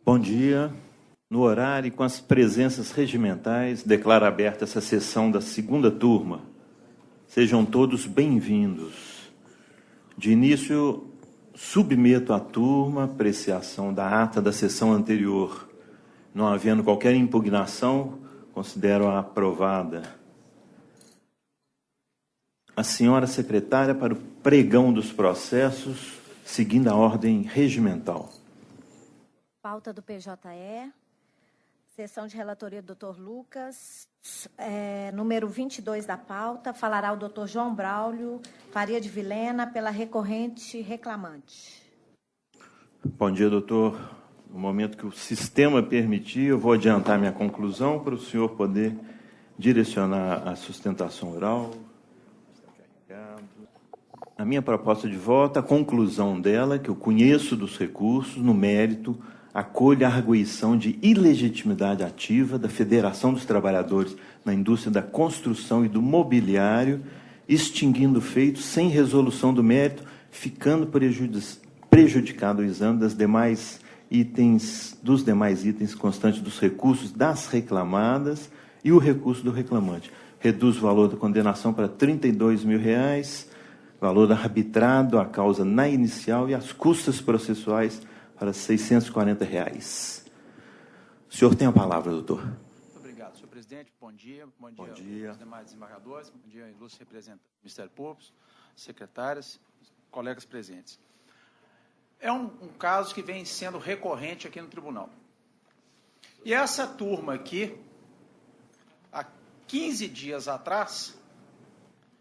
Bom dia. No horário e com as presenças regimentais, declaro aberta essa sessão da segunda turma. Sejam todos bem-vindos. De início, submeto à turma a apreciação da ata da sessão anterior. Não havendo qualquer impugnação, considero-a aprovada. A senhora secretária para o pregão dos processos, seguindo a ordem regimental. Pauta do PJE, sessão de relatoria do Dr. Lucas, número 22 da pauta, falará o Dr. João Braulio Faria de Vilhena, pela recorrente reclamante. Bom dia, doutor. No momento que o sistema permitir, eu vou adiantar minha conclusão para o senhor poder direcionar a sustentação oral. A minha proposta de voto, a conclusão dela, que eu conheço dos recursos, no mérito, acolho a arguição de ilegitimidade ativa da Federação dos Trabalhadores na indústria da construção e do mobiliário, extinguindo o feito sem resolução do mérito, ficando prejudicado o exame dos demais itens constantes dos recursos das reclamadas e o recurso do reclamante. Reduz o valor da condenação para R$ 32 mil, valor arbitrado, a causa na inicial e as custas processuais para R$ 640. O senhor tem a palavra, doutor. Muito obrigado, senhor presidente. Bom dia. Bom dia aos demais desembargadores. Bom dia, ilustres representantes do Ministério Público, secretárias, colegas presentes. É um caso que vem sendo recorrente aqui no tribunal. E essa turma aqui, há 15 dias atrás,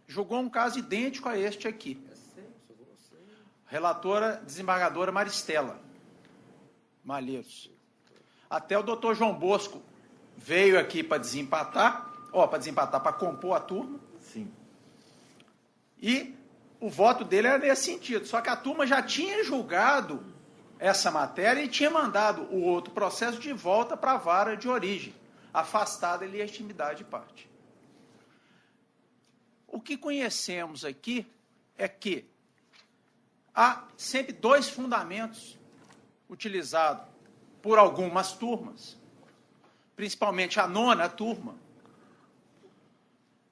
julgou um caso idêntico a este aqui. Relatora desembargadora Maristela Malheiros. Até o doutor João Bosco veio aqui para desempatar, para compor a turma. Sim. E o voto dele era nesse sentido. Só que a turma já tinha julgado essa matéria e tinha mandado o outro processo de volta para a vara de origem, afastada a legitimidade de parte. O que conhecemos aqui é que há sempre dois fundamentos utilizados por algumas turmas, principalmente a nona turma,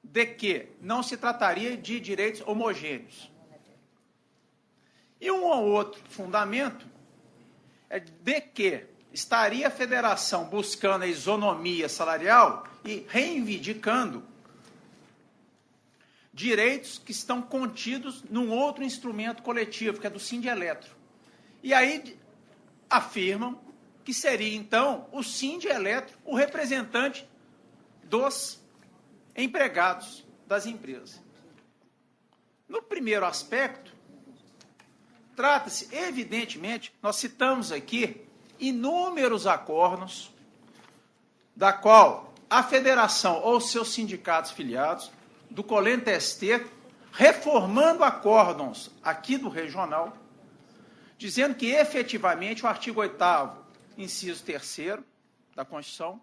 de que não se trataria de direitos homogêneos. E um ou outro fundamento é de que estaria a federação buscando a isonomia salarial e reivindicando direitos que estão contidos num outro instrumento coletivo, que é do Sindeletro. E aí afirmam que seria, então, o Sindeletro o representante dos empregados das empresas. No primeiro aspecto, trata-se, evidentemente, nós citamos aqui inúmeros acordos, da qual a federação ou seus sindicatos filiados, do Colente-ST, reformando acórdons aqui do regional, dizendo que, efetivamente, o artigo 8º, inciso 3º da Constituição,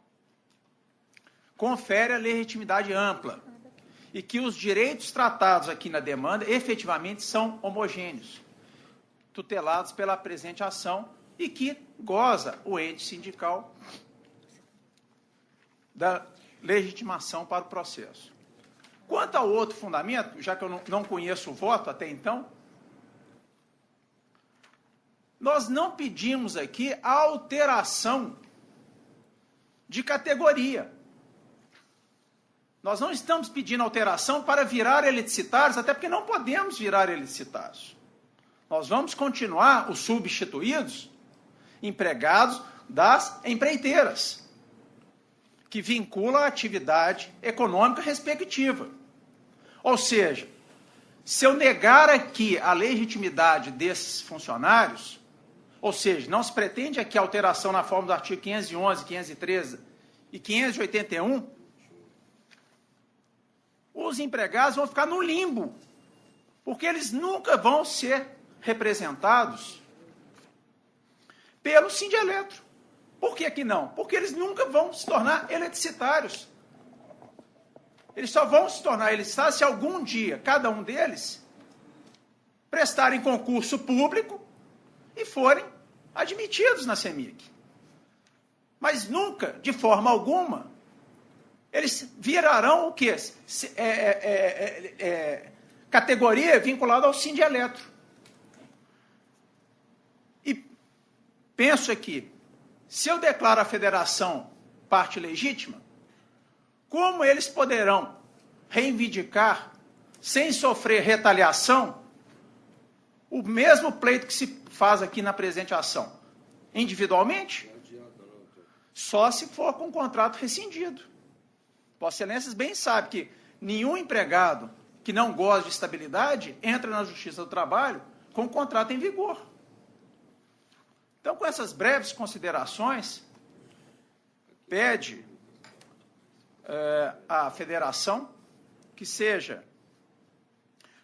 confere a legitimidade ampla e que os direitos tratados aqui na demanda, efetivamente, são homogêneos, tutelados pela presente ação e que goza o ente sindical da legitimação para o processo. Quanto ao outro fundamento, já que eu não conheço o voto até então, nós não pedimos aqui a alteração de categoria. Nós não estamos pedindo alteração para virar eliticitários, até porque não podemos virar eliticitários. Nós vamos continuar os substituídos, empregados das empreiteiras, que vincula a atividade econômica respectiva. Ou seja, se eu negar aqui a legitimidade desses funcionários, ou seja, não se pretende aqui alteração na forma do artigo 511, 513 e 581, os empregados vão ficar no limbo, porque eles nunca vão ser representados pelo Sindeletro. Por que que não? Porque eles nunca vão se tornar eliticitários. Eles só vão se tornar eliticitários se algum dia cada um deles prestarem concurso público e forem admitidos na CEMIG. mas nunca, de forma alguma, eles virarão o quê? Categoria vinculada ao Sindeletro. E penso aqui, se eu declaro a federação parte legítima, como eles poderão reivindicar, sem sofrer retaliação, o mesmo pleito que se faz aqui na presente ação? Individualmente? Só se for com contrato rescindido. Vossa Excelências bem sabe que nenhum empregado que não gosta de estabilidade entra na Justiça do Trabalho com o contrato em vigor. Então, com essas breves considerações, pede à Federação que seja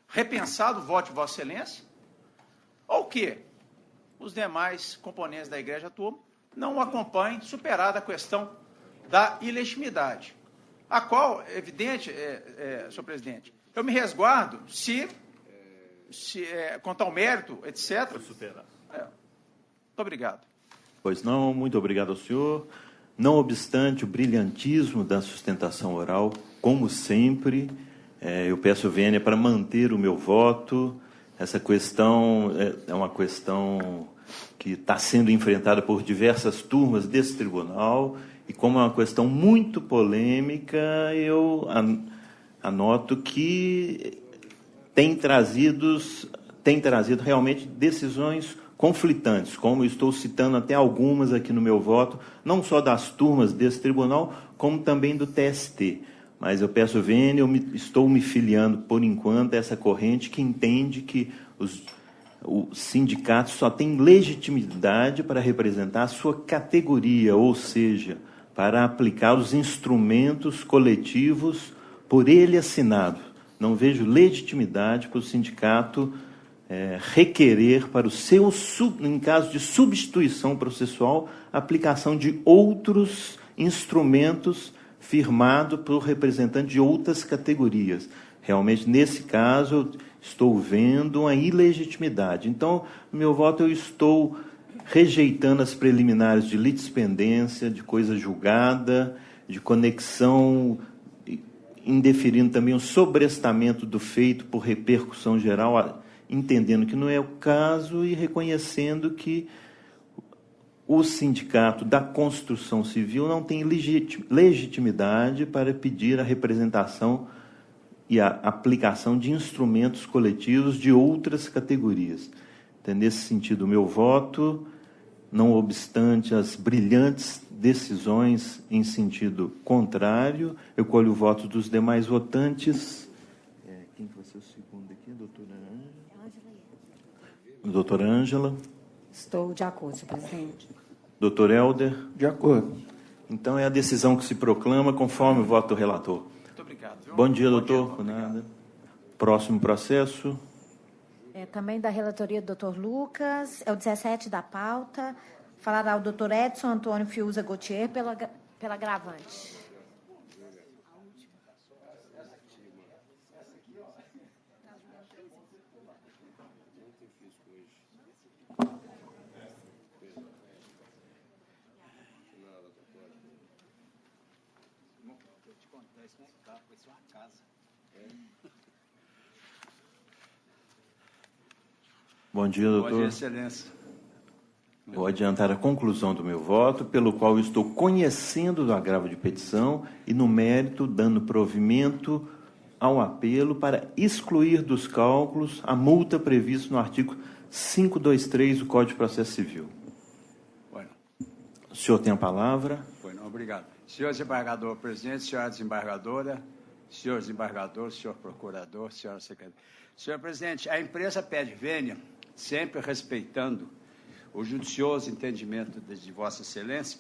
repensado o voto de Vossa Excelência, ou que os demais componentes da Igreja Turma não o acompanhem, superada a questão da ilegitimidade, a qual, é evidente, senhor presidente, eu me resguardo se quanto ao mérito, etc. Para superar. Muito obrigado. Pois não, muito obrigado ao senhor. Não obstante o brilhantismo da sustentação oral, como sempre, eu peço vênia para manter o meu voto. Essa questão é uma questão que está sendo enfrentada por diversas turmas desse tribunal, e como é uma questão muito polêmica, eu anoto que tem trazido realmente decisões conflitantes, como eu estou citando até algumas aqui no meu voto, não só das turmas desse tribunal, como também do TST. Mas eu peço vênia, estou me filiando, por enquanto, a essa corrente que entende que os sindicatos só têm legitimidade para representar a sua categoria, ou seja, para aplicar os instrumentos coletivos por ele assinado. Não vejo legitimidade para o sindicato requerer para o seu, em caso de substituição processual, a aplicação de outros instrumentos firmado por representante de outras categorias. Realmente, nesse caso, eu estou vendo uma ilegitimidade. Então, no meu voto, eu estou rejeitando as preliminares de litispendência, de coisa julgada, de conexão, indeferindo também o sobrestamento do feito por repercussão geral, entendendo que não é o caso e reconhecendo que o sindicato da construção civil não tem legitimidade para pedir a representação e a aplicação de instrumentos coletivos de outras categorias. Então, nesse sentido, o meu voto, não obstante as brilhantes decisões em sentido contrário, eu colho o voto dos demais votantes. Quem que vai ser o segundo aqui? Doutora Ângela. Doutora Ângela. Estou de acordo, senhor presidente. Doutor Helder. De acordo. Então, é a decisão que se proclama conforme o voto do relator. Muito obrigado. Viu? Bom dia, doutor. Por nada. Próximo processo. Também da relatoria do Dr. Lucas, é o 17 da pauta. Falará o Dr. Edson Antônio Fiuza Gautier pela agravante. Bom dia, doutor. Bom dia, excelência. Vou adiantar a conclusão do meu voto, pelo qual eu estou conhecendo do agravo de petição e, no mérito, dando provimento ao apelo para excluir dos cálculos a multa prevista no artigo 523 do Código de Processo Civil. Bueno. O senhor tem a palavra. Bueno, obrigado. Senhor desembargador presidente, senhora desembargadora, senhor desembargador, senhor procurador, senhora secretária. Senhor presidente, a empresa pede vênia, sempre respeitando o judicioso entendimento de Vossa Excelência,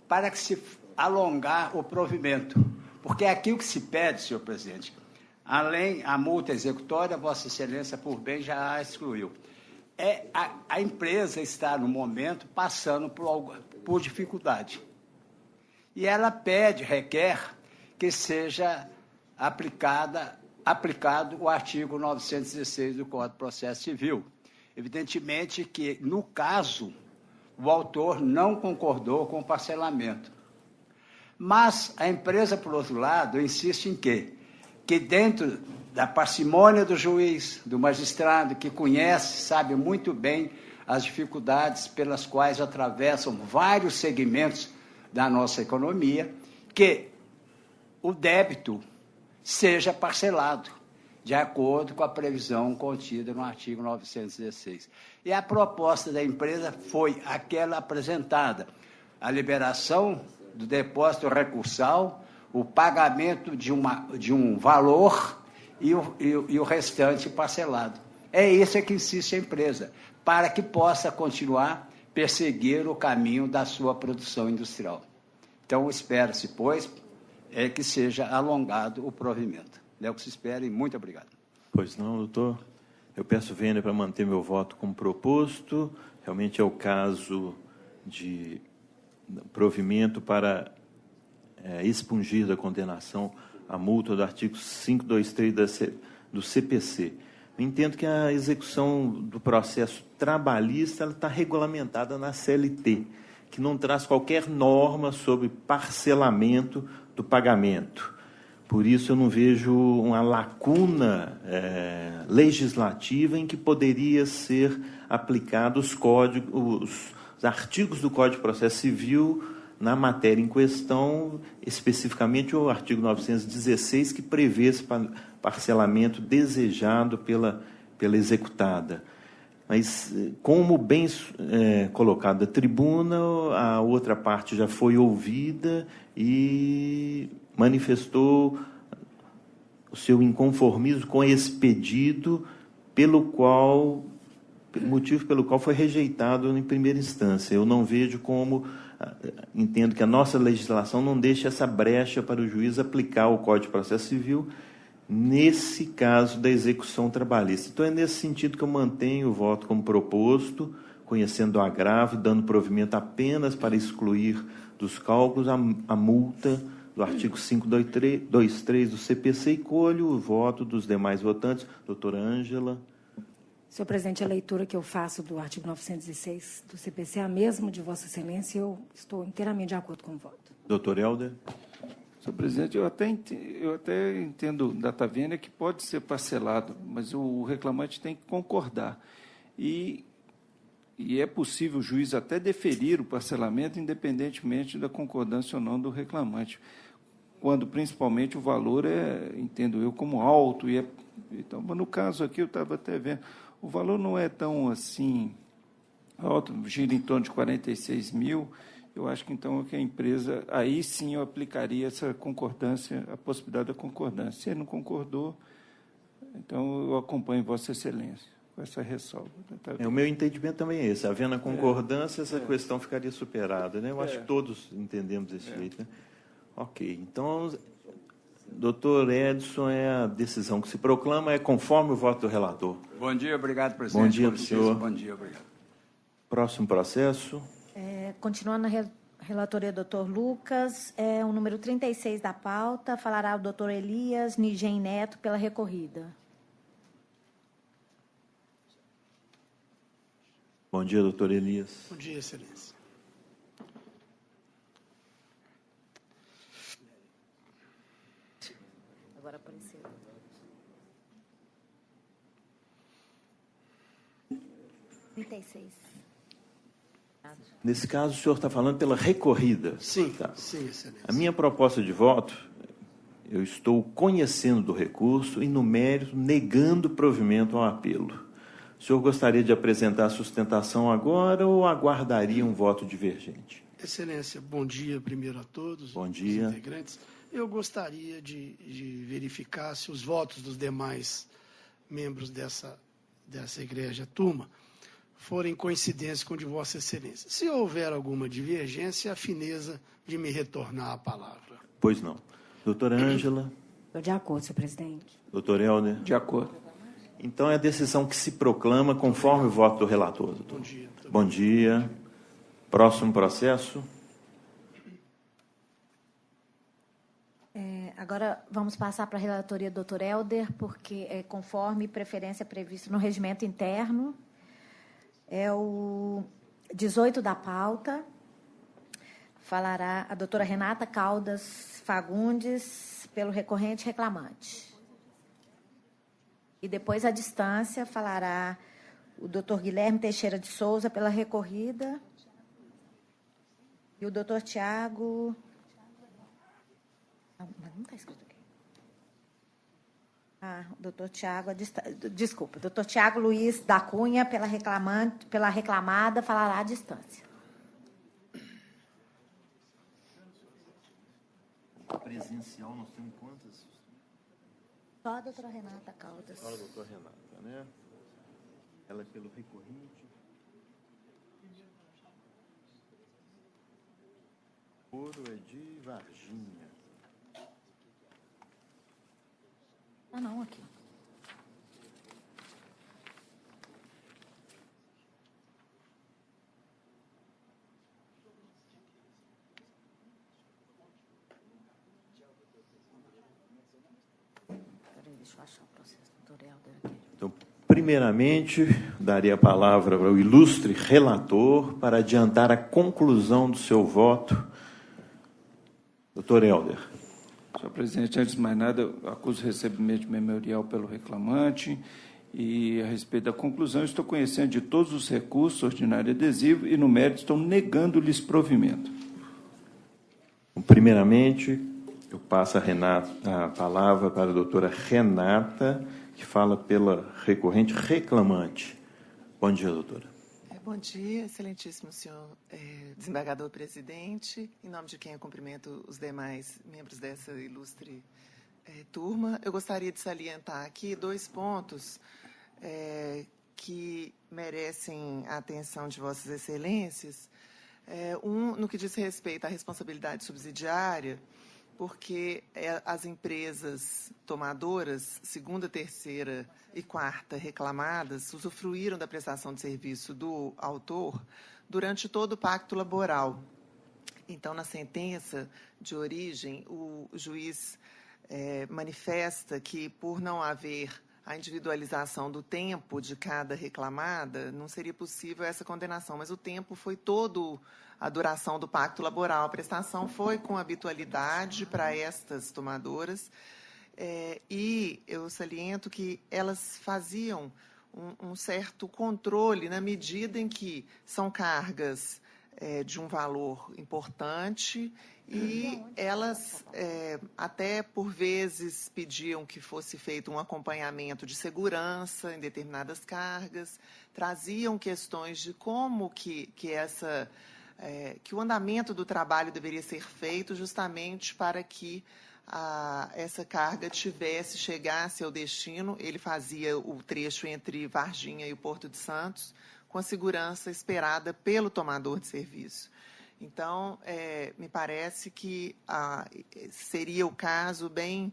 para que se alongar o provimento. Porque é aquilo que se pede, senhor presidente, além a multa executória, Vossa Excelência, por bem, já a excluiu. A empresa está, no momento, passando por dificuldade. E ela requer que seja aplicado o artigo 916 do Código de Processo Civil. Evidentemente que, no caso o autor não concordou com o parcelamento. Mas a empresa, por outro lado, insiste em quê? Que dentro da parcimônia do juiz, do magistrado, que conhece, sabe muito bem as dificuldades pelas quais atravessam vários segmentos da nossa economia, que o débito seja parcelado, de acordo com a previsão contida no artigo 916. E a proposta da empresa foi aquela apresentada, a liberação do depósito recursal, o pagamento de um valor e o restante parcelado. É isso que insiste a empresa, para que possa continuar perseguir o caminho da sua produção industrial. Então, espera-se, pois, que seja alongado o provimento. É o que se espera e muito obrigado. Pois não, doutor. Eu peço vênia para manter meu voto como proposto. Realmente é o caso de provimento para expungir da condenação a multa do artigo 523 do CPC. Eu entendo que a execução do processo trabalhista está regulamentada na CLT, que não traz qualquer norma sobre parcelamento do pagamento. Por isso, eu não vejo uma lacuna legislativa em que poderia ser aplicados os artigos do Código de Processo Civil na matéria em questão, especificamente o artigo 916, que prevê esse parcelamento desejado pela executada. Mas, como bem colocado da tribuna, a outra parte já foi ouvida e manifestou o seu inconformismo com esse pedido, motivo pelo qual foi rejeitado em primeira instância. Eu não vejo como, entendo que a nossa legislação não deixa essa brecha para o juiz aplicar o Código de Processo Civil nesse caso da execução trabalhista. Então, é nesse sentido que eu mantenho o voto como proposto, conhecendo o agravo, dando provimento apenas para excluir dos cálculos a multa do artigo 523 do CPC e colho o voto dos demais votantes. Doutora Ângela. Senhor presidente, a leitura que eu faço do artigo 906 do CPC é a mesma de Vossa Excelência e eu estou inteiramente de acordo com o voto. Doutor Helder. Senhor presidente, eu até entendo data vênia que pode ser parcelado, mas o reclamante tem que concordar. E é possível o juiz até deferir o parcelamento, independentemente da concordância ou não do reclamante, quando, principalmente, o valor entendo eu, como alto. Então, no caso aqui, eu estava até vendo, o valor não é tão assim alto, gira em torno de 46 mil. Eu acho que, então, que a empresa, aí sim eu aplicaria essa concordância, a possibilidade da concordância. Se ele não concordou, então eu acompanho Vossa Excelência com essa ressalva. O meu entendimento também é esse. Havendo a concordância, essa questão ficaria superada, né? Eu acho que todos entendemos desse jeito, né? Ok. Então, doutor Edson, a decisão que se proclama é conforme o voto do relator. Bom dia, obrigado, presidente. Bom dia, senhor. Bom dia, obrigado. Próximo processo. Continuando na relatoria, doutor Lucas, o número 36 da pauta, falará o doutor Elias Nigem Neto pela recorrida. Bom dia, doutor Elias. Bom dia, excelência. Agora apareceu. 36. Nesse caso, o senhor está falando pela recorrida. Sim, Tá. sim, excelência. A minha proposta de voto, eu estou conhecendo do recurso e, no mérito, negando provimento ao apelo. O senhor gostaria de apresentar a sustentação agora ou aguardaria um voto divergente? Excelência, bom dia primeiro a todos. Bom dia. Os integrantes. Eu gostaria de verificar se os votos dos demais membros dessa egrégia turma forem coincidência com o de Vossa Excelência. Se houver alguma divergência, a fineza de me retornar a palavra. Pois não. Doutora Ângela. Estou de acordo, senhor presidente. Doutor Helder. De acordo. Então, é a decisão que se proclama conforme o voto do relator, doutor. Bom dia. Bom dia. Próximo processo. Agora, vamos passar para a relatoria do doutor Helder, porque é conforme preferência prevista no regimento interno. 18 da pauta, falará a doutora Renata Caldas Fagundes, pelo recorrente reclamante. E depois, à distância, falará o doutor Guilherme Teixeira de Souza, pela recorrida, e o doutor Tiago... Não está escrito aqui. O doutor Tiago... Desculpa, o doutor Tiago Luiz da Cunha, pela reclamada, falará à distância. Presencial, nós temos quantas? Só a doutora Renata Caldas. Só a doutora Renata, né? Ela é pelo recorrente. Ouro é de Varginha. Não, aqui. Peraí, deixa eu achar o processo tutorial dele aqui. Então, primeiramente, daria a palavra para o ilustre relator para adiantar a conclusão do seu voto. Doutor Helder. Senhor presidente, antes de mais nada, eu acuso o recebimento de memorial pelo reclamante e, a respeito da conclusão, estou conhecendo de todos os recursos, ordinário e adesivo, e, no mérito, estou negando-lhes provimento. Primeiramente, eu passo a palavra para a doutora Renata, que fala pela recorrente reclamante. Bom dia, doutora. Bom dia, excelentíssimo senhor desembargador-presidente. Em nome de quem eu cumprimento os demais membros dessa ilustre turma, eu gostaria de salientar aqui 2 pontos que merecem a atenção de vossas excelências. Um, no que diz respeito à responsabilidade subsidiária, porque as empresas tomadoras, segunda, terceira e quarta reclamadas, usufruíram da prestação de serviço do autor durante todo o pacto laboral. Então, na sentença de origem, o juiz manifesta que, por não haver a individualização do tempo de cada reclamada, não seria possível essa condenação, mas o tempo foi todo a duração do pacto laboral. A prestação foi com habitualidade para estas tomadoras, e eu saliento que elas faziam um certo controle na medida em que são cargas de um valor importante e elas até por vezes pediam que fosse feito um acompanhamento de segurança em determinadas cargas, traziam questões de como que o andamento do trabalho deveria ser feito justamente para que essa carga chegasse ao destino. Ele fazia o trecho entre Varginha e o Porto de Santos com a segurança esperada pelo tomador de serviço. Então, me parece que seria o caso bem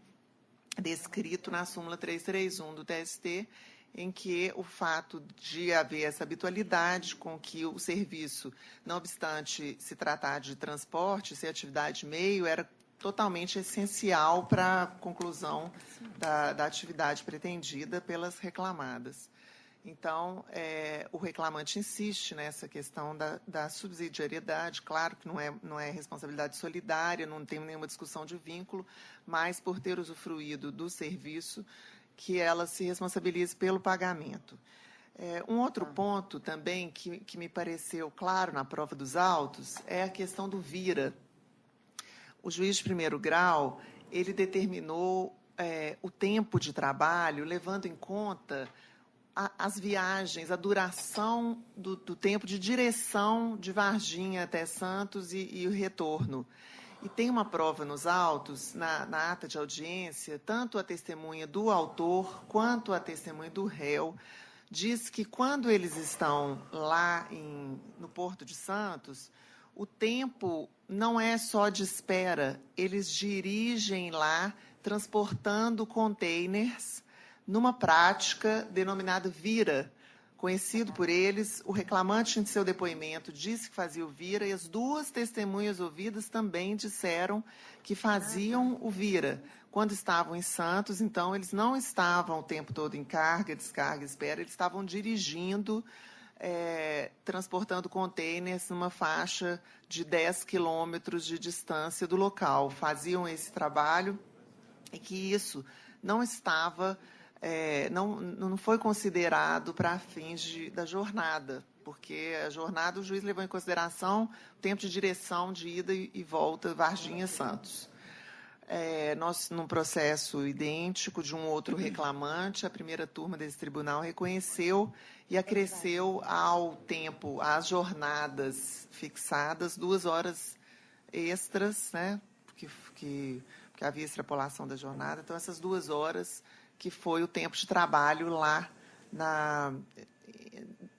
descrito na súmula 331 do TST, em que o fato de haver essa habitualidade com que o serviço, não obstante se tratar de transporte, ser atividade meio, era totalmente essencial para a conclusão da atividade pretendida pelas reclamadas. Então, o reclamante insiste nessa questão da subsidiariedade. Claro que não é responsabilidade solidária, não tem nenhuma discussão de vínculo, mas por ter usufruído do serviço, que ela se responsabilize pelo pagamento. Um outro ponto também que me pareceu claro na prova dos autos é a questão do vira. O juiz de primeiro grau, ele determinou o tempo de trabalho, levando em conta as viagens, a duração do tempo de direção de Varginha até Santos e o retorno. E tem uma prova nos autos, na ata de audiência, tanto a testemunha do autor quanto a testemunha do réu, diz que quando eles estão lá no Porto de Santos, o tempo não é só de espera, eles dirigem lá transportando containers numa prática denominada vira, conhecido por eles. O reclamante, em seu depoimento, disse que fazia o vira e as 2 testemunhas ouvidas também disseram que faziam o vira. Quando estavam em Santos, então, eles não estavam o tempo todo em carga, descarga, espera, eles estavam dirigindo transportando containers numa faixa de 10 quilômetros de distância do local. Faziam esse trabalho e que isso não estava, não foi considerado para fins da jornada, porque a jornada o juiz levou em consideração o tempo de direção de ida e volta Varginha-Santos. Nós, num processo idêntico de um outro reclamante, a primeira turma desse tribunal reconheceu e acresceu ao tempo, às jornadas fixadas, 2 horas extras, né, porque havia extrapolação da jornada. Então, essas 2 horas que foi o tempo de trabalho lá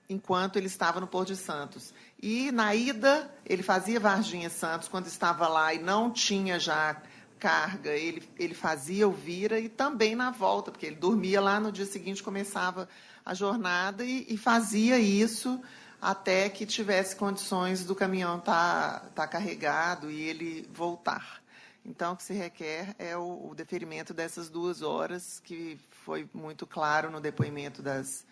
enquanto ele estava no Porto de Santos. E, na ida, ele fazia Varginha-Santos, quando estava lá e não tinha já carga, ele fazia o vira, e também na volta, porque ele dormia lá, no dia seguinte começava a jornada e fazia isso até que tivesse condições do caminhão tá carregado e ele voltar. Então, o que se requer é o deferimento dessas 2 horas, que foi muito claro no depoimento das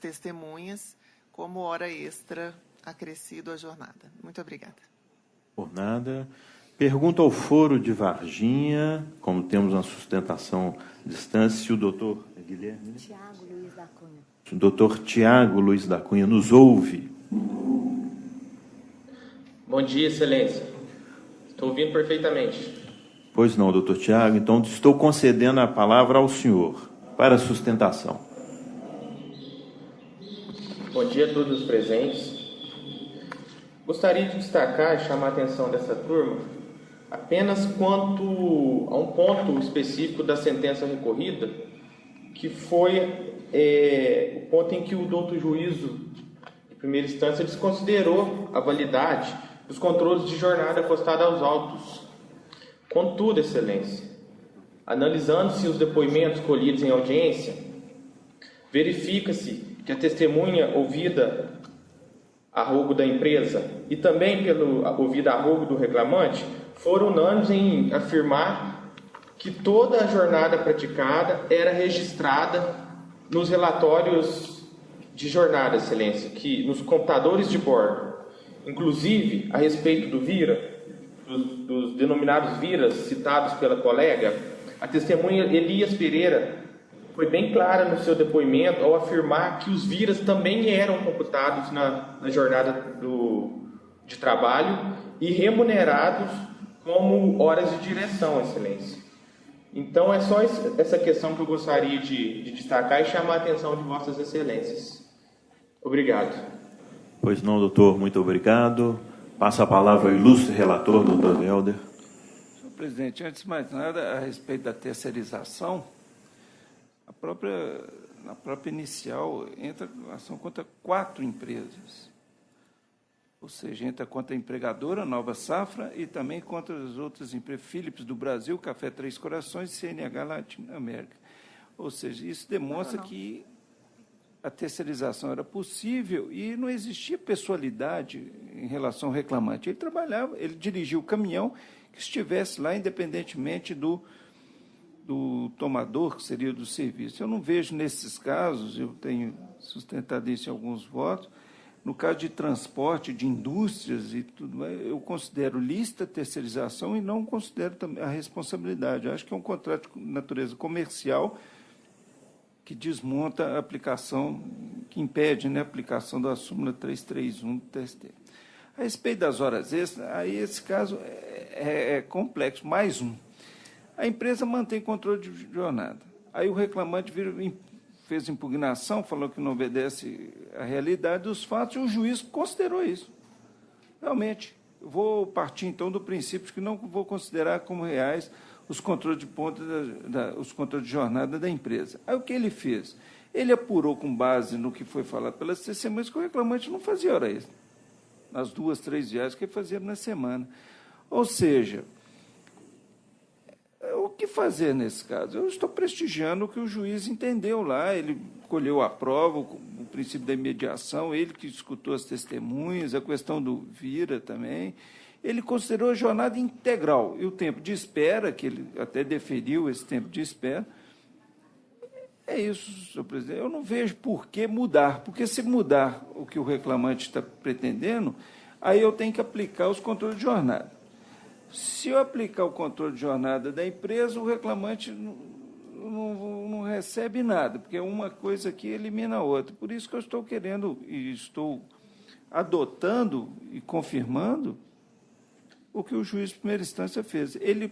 testemunhas, como hora extra acrescido à jornada. Muito obrigada. Por nada. Pergunta ao foro de Varginha, como temos uma sustentação à distância, se o doutor Guilherme... Tiago Luiz da Cunha. Se o doutor Tiago Luiz da Cunha nos ouve. Bom dia, excelência. Estou ouvindo perfeitamente. Pois não, doutor Tiago. Então, estou concedendo a palavra ao senhor para a sustentação. Bom dia a todos os presentes. Gostaria de destacar e chamar a atenção dessa turma apenas quanto a um ponto específico da sentença recorrida, que foi o ponto em que o douto juízo, de primeira instância, desconsiderou a validade dos controles de jornada acostados aos autos. Contudo, excelência, analisando-se os depoimentos colhidos em audiência, verifica-se que a testemunha ouvida a rogo da empresa e também ouvida a rogo do reclamante foram unânimes em afirmar que toda a jornada praticada era registrada nos relatórios de jornada, excelência, que nos computadores de bordo. Inclusive, a respeito do vira, dos denominados viras citados pela colega, a testemunha Elias Pereira foi bem clara no seu depoimento ao afirmar que os viras também eram computados na jornada de trabalho e remunerados como horas de direção, excelência. Então, é só essa questão que eu gostaria de destacar e chamar a atenção de vossas excelências. Obrigado. Pois não, doutor, muito obrigado. Passa a palavra ao ilustre relator, doutor Helder. Senhor presidente, antes de mais nada, a respeito da terceirização, na própria inicial entra ação contra 4 empresas. Ou seja, entra contra a empregadora Nova Safra e também contra as outras empresas, Philips do Brasil, Café Três Corações e CNH Latinoamérica. Ou seja, isso demonstra que a terceirização era possível e não existia pessoalidade em relação ao reclamante. Ele trabalhava, ele dirigia o caminhão que estivesse lá, independentemente do tomador, que seria do serviço. Eu não vejo nesses casos, eu tenho sustentado isso em alguns votos, no caso de transporte, de indústrias e tudo mais, eu considero lícita a terceirização e não considero a responsabilidade. Eu acho que é um contrato de natureza comercial que desmonta a aplicação, que impede, né, a aplicação da súmula 331 do TST. A respeito das horas extras, aí esse caso é complexo. Mais um. A empresa mantém controle de jornada. Aí o reclamante fez impugnação, falou que não obedece à realidade dos fatos, e o juiz considerou isso. Realmente, eu vou partir, então, do princípio de que não vou considerar como reais os controles de ponta, os controles de jornada da empresa. Aí o que ele fez? Ele apurou com base no que foi falado pelas testemunhas que o reclamante não fazia hora extra, nas 2, 3 viagens que ele fazia na semana. Ou seja, o que fazer nesse caso? Eu estou prestigiando o que o juiz entendeu lá, ele colheu a prova, o princípio da imediação, ele que escutou as testemunhas, a questão do vira também. Ele considerou a jornada integral e o tempo de espera, que ele até deferiu esse tempo de espera, É isso, senhor presidente. Eu não vejo por que mudar, porque se mudar o que o reclamante está pretendendo, aí eu tenho que aplicar os controles de jornada. Se eu aplicar o controle de jornada da empresa, o reclamante não recebe nada, porque uma coisa aqui elimina a outra. Por isso que eu estou querendo e estou adotando e confirmando o que o juiz de primeira instância fez. Ele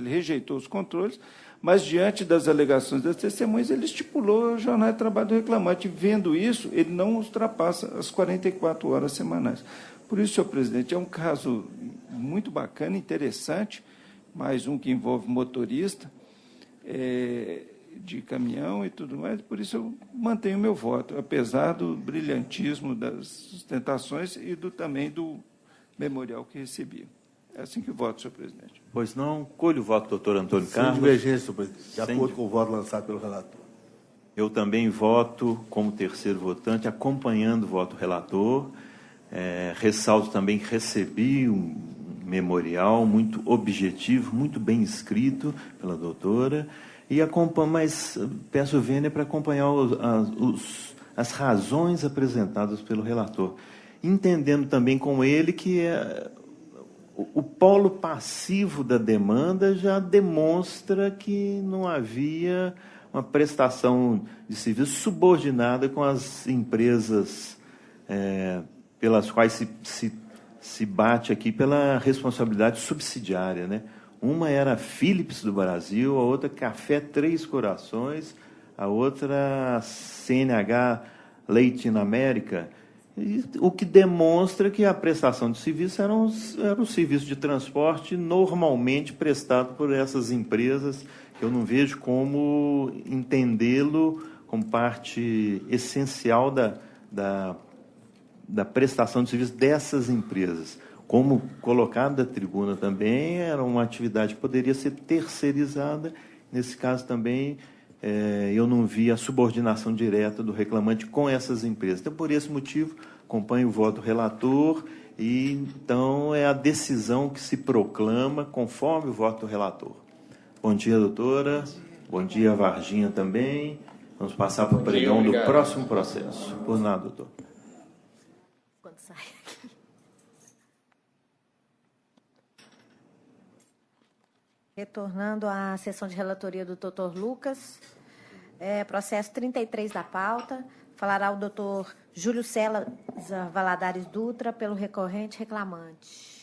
rejeitou os controles, mas, diante das alegações das testemunhas, ele estipulou a jornada de trabalho do reclamante. Vendo isso, ele não ultrapassa as 44 horas semanais. Por isso, senhor presidente, é um caso muito bacana, interessante, mais um que envolve motorista de caminhão e tudo mais, por isso eu mantenho meu voto, apesar do brilhantismo das sustentações e também do memorial que recebi. É assim que voto, senhor presidente. Pois não, colho o voto do doutor Antônio Carlos. Sem divergência, senhor presidente, de acordo com o voto lançado pelo relator. Eu também voto como terceiro votante, acompanhando o voto relator. Ressalto também que recebi um memorial muito objetivo, muito bem escrito pela doutora, e acompanho, mas peço Vênia para acompanhar as razões apresentadas pelo relator, entendendo também com ele que o polo passivo da demanda já demonstra que não havia uma prestação de serviço subordinada com as empresas pelas quais se bate aqui pela responsabilidade subsidiária, né? Uma era a Philips do Brasil, a outra Café Três Corações, a outra CNH Leite na América, o que demonstra que a prestação de serviço era um serviço de transporte normalmente prestado por essas empresas, que eu não vejo como entendê-lo como parte essencial da prestação de serviço dessas empresas. Como colocado da tribuna também, era uma atividade que poderia ser terceirizada. Nesse caso também, eu não vi a subordinação direta do reclamante com essas empresas. Então, por esse motivo, acompanho o voto do relator e, então, é a decisão que se proclama conforme o voto do relator. Bom dia, doutora. Bom dia, Varginha também. Vamos passar para o pregão do próximo processo. Por nada, doutor. Quando sai aqui. Retornando à sessão de relatoria do doutor Lucas, processo 33 da pauta, falará o doutor Júlio César Valadares Dutra, pelo recorrente reclamante.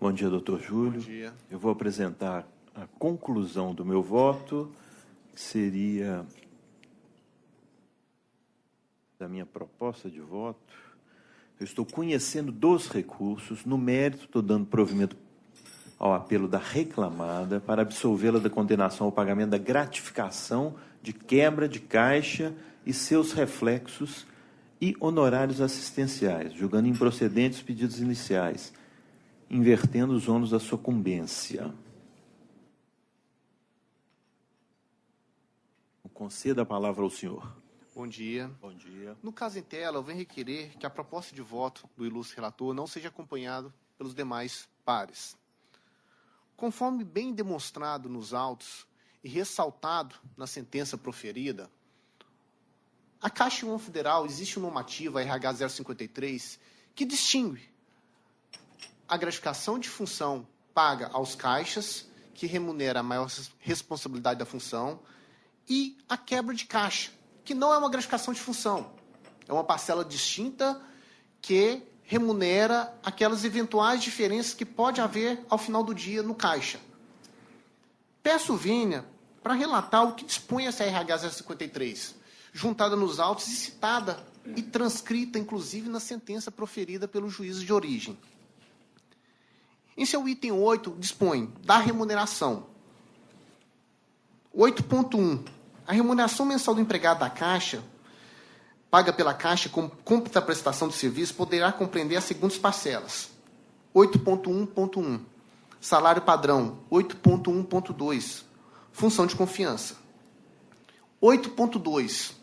Bom dia, doutor Júlio. Bom dia. Eu vou apresentar a conclusão do meu voto, que seria da minha proposta de voto. Eu estou conhecendo dos recursos, no mérito estou dando provimento ao apelo da reclamada para absolvê-la da condenação ao pagamento da gratificação de quebra de caixa e seus reflexos e honorários assistenciais, julgando improcedentes os pedidos iniciais, invertendo os ônus da sucumbência. Conceda a palavra ao senhor. Bom dia. Bom dia. No caso em tela, eu venho requerer que a proposta de voto do ilustre relator não seja acompanhada pelos demais pares. Conforme bem demonstrado nos autos e ressaltado na sentença proferida, a Caixa União Federal existe uma normativa, a RH 053, que distingue a gratificação de função paga aos caixas, que remunera a maior responsabilidade da função, e a quebra de caixa, que não é uma gratificação de função. É uma parcela distinta que remunera aquelas eventuais diferenças que pode haver ao final do dia no caixa. Peço vênia para relatar o que dispõe essa RH 053, juntada nos autos e citada e transcrita, inclusive, na sentença proferida pelo juízo de origem. Em seu item 8, dispõe da remuneração. 8.1. A remuneração mensal do empregado da Caixa, paga pela Caixa como cômputo da prestação de serviço, poderá compreender as seguintes parcelas. 8.1.1. Salário padrão. 8.1.2. Função de confiança. 8.2.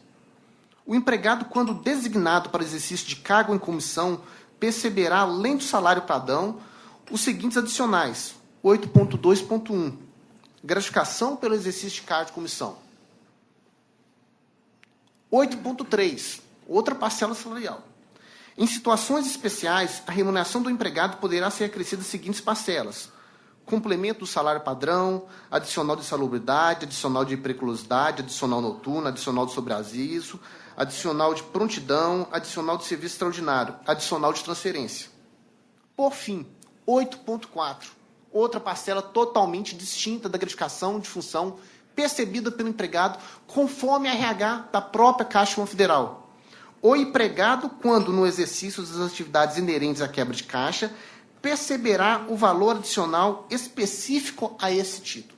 O empregado, quando designado para exercício de cargo em comissão, perceberá, além do salário padrão, os seguintes adicionais. 8.2.1. Gratificação pelo exercício de cargo de comissão. 8.3. Outra parcela salarial. Em situações especiais, a remuneração do empregado poderá ser acrescida as seguintes parcelas: complemento do salário padrão, adicional de salubridade, adicional de periculosidade, adicional noturno, adicional de sobreaviso, adicional de prontidão, adicional de serviço extraordinário, adicional de transferência. Por fim, 8.4. Outra parcela totalmente distinta da gratificação de função percebida pelo empregado conforme a RH da própria Caixa Econômica Federal. O empregado, quando no exercício das atividades inerentes à quebra de caixa, perceberá o valor adicional específico a esse título.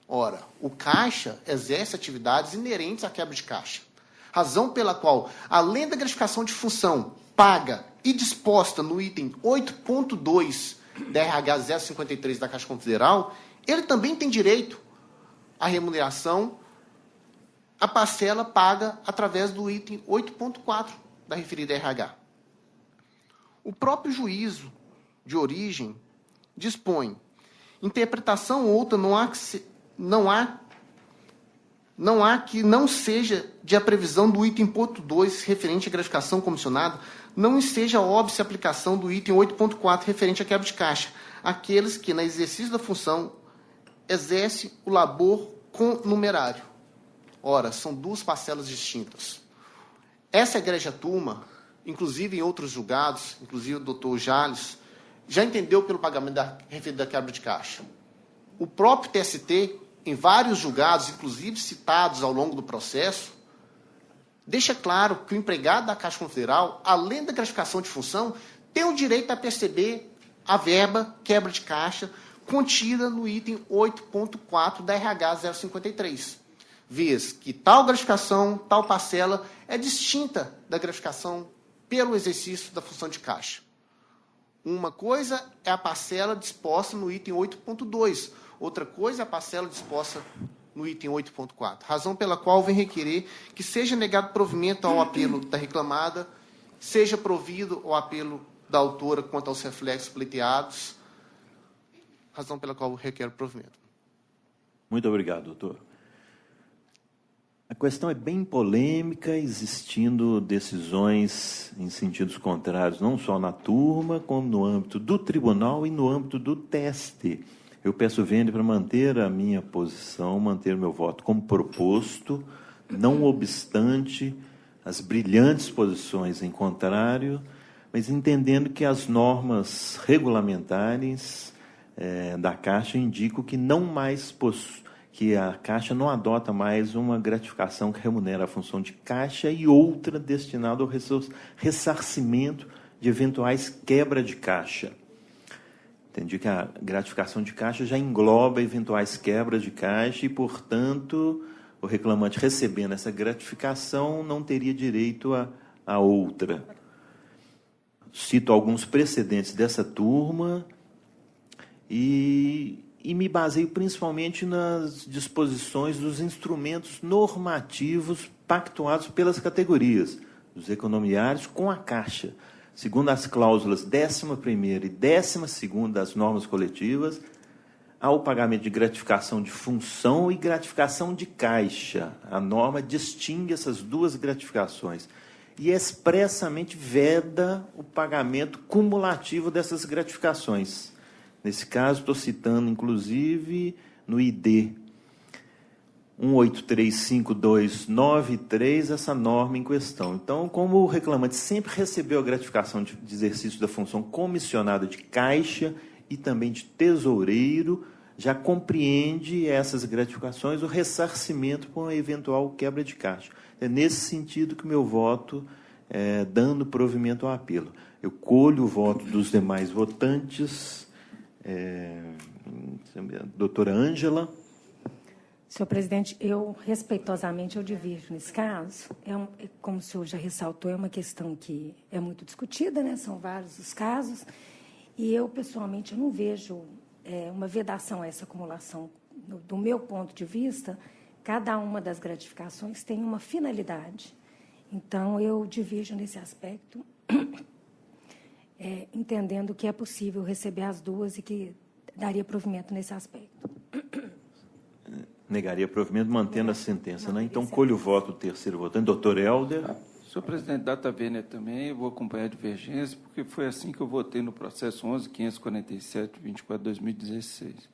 Ora, o Caixa exerce atividades inerentes à quebra de caixa, razão pela qual, além da gratificação de função paga e disposta no item 8.2 da RH 053 da Caixa Econômica Federal, ele também tem direito à remuneração, a parcela paga através do item 8.4 da referida RH. O próprio juízo de origem dispõe: interpretação outra não há que não seja de a previsão do item 8.2 referente à gratificação comissionada, não esteja óbvia a aplicação do item 8.4 referente à quebra de caixa, aqueles que, no exercício da função, exercem o labor com numerário. Ora, são duas parcelas distintas. Essa egrégia turma, inclusive em outros julgados, inclusive o doutor Jales, já entendeu pelo pagamento referido da quebra de caixa. O próprio TST, em vários julgados, inclusive citados ao longo do processo, deixa claro que o empregado da Caixa Econômica Federal, além da gratificação de função, tem o direito a perceber a verba quebra de caixa contida no item 8.4 da RH 053, vez que tal gratificação, tal parcela, é distinta da gratificação pelo exercício da função de caixa. Uma coisa é a parcela disposta no item 8.2, outra coisa é a parcela disposta no item 8.4, razão pela qual vem requerer que seja negado provimento ao apelo da reclamada, seja provido o apelo da autora quanto aos reflexos pleiteados, razão pela qual requer o provimento. Muito obrigado, doutor. A questão é bem polêmica, existindo decisões em sentidos contrários, não só na turma, como no âmbito do tribunal e no âmbito do TST. Eu peço vênia para manter a minha posição, manter o meu voto como proposto, não obstante as brilhantes posições em contrário, mas entendendo que as normas regulamentares da Caixa indicam que não mais que a Caixa não adota mais uma gratificação que remunera a função de caixa e outra destinada ao ressarcimento de eventuais quebra de caixa. Entendi que a gratificação de caixa já engloba eventuais quebras de caixa e, portanto, o reclamante recebendo essa gratificação não teria direito a outra. Cito alguns precedentes dessa turma e me baseio principalmente nas disposições dos instrumentos normativos pactuados pelas categorias, dos economiários com a Caixa. Segundo as cláusulas 11ª e 12ª das normas coletivas, há o pagamento de gratificação de função e gratificação de caixa. A norma distingue essas duas gratificações e expressamente veda o pagamento cumulativo dessas gratificações. Nesse caso, estou citando, inclusive, no ID 1835293, essa norma em questão. Então, como o reclamante sempre recebeu a gratificação de exercício da função comissionada de caixa e também de tesoureiro, já compreende essas gratificações, o ressarcimento por uma eventual quebra de caixa. É nesse sentido que o meu voto é dando provimento ao apelo. Eu colho o voto dos demais votantes. Doutora Ângela. Senhor presidente, eu, respeitosamente, eu divirjo nesse caso. Como o senhor já ressaltou, é uma questão que é muito discutida, né? São vários os casos, e eu, pessoalmente, eu não vejo uma vedação a essa acumulação. Do meu ponto de vista, cada uma das gratificações tem uma finalidade. Então, eu divirjo nesse aspecto, entendendo que é possível receber as duas e que daria provimento nesse aspecto. Negaria provimento, mantendo a sentença, né? Então, colho o voto do terceiro votante. Doutor Helder. Senhor presidente, data vênia também, eu vou acompanhar a divergência, porque foi assim que eu votei no processo 11.547/24/2016.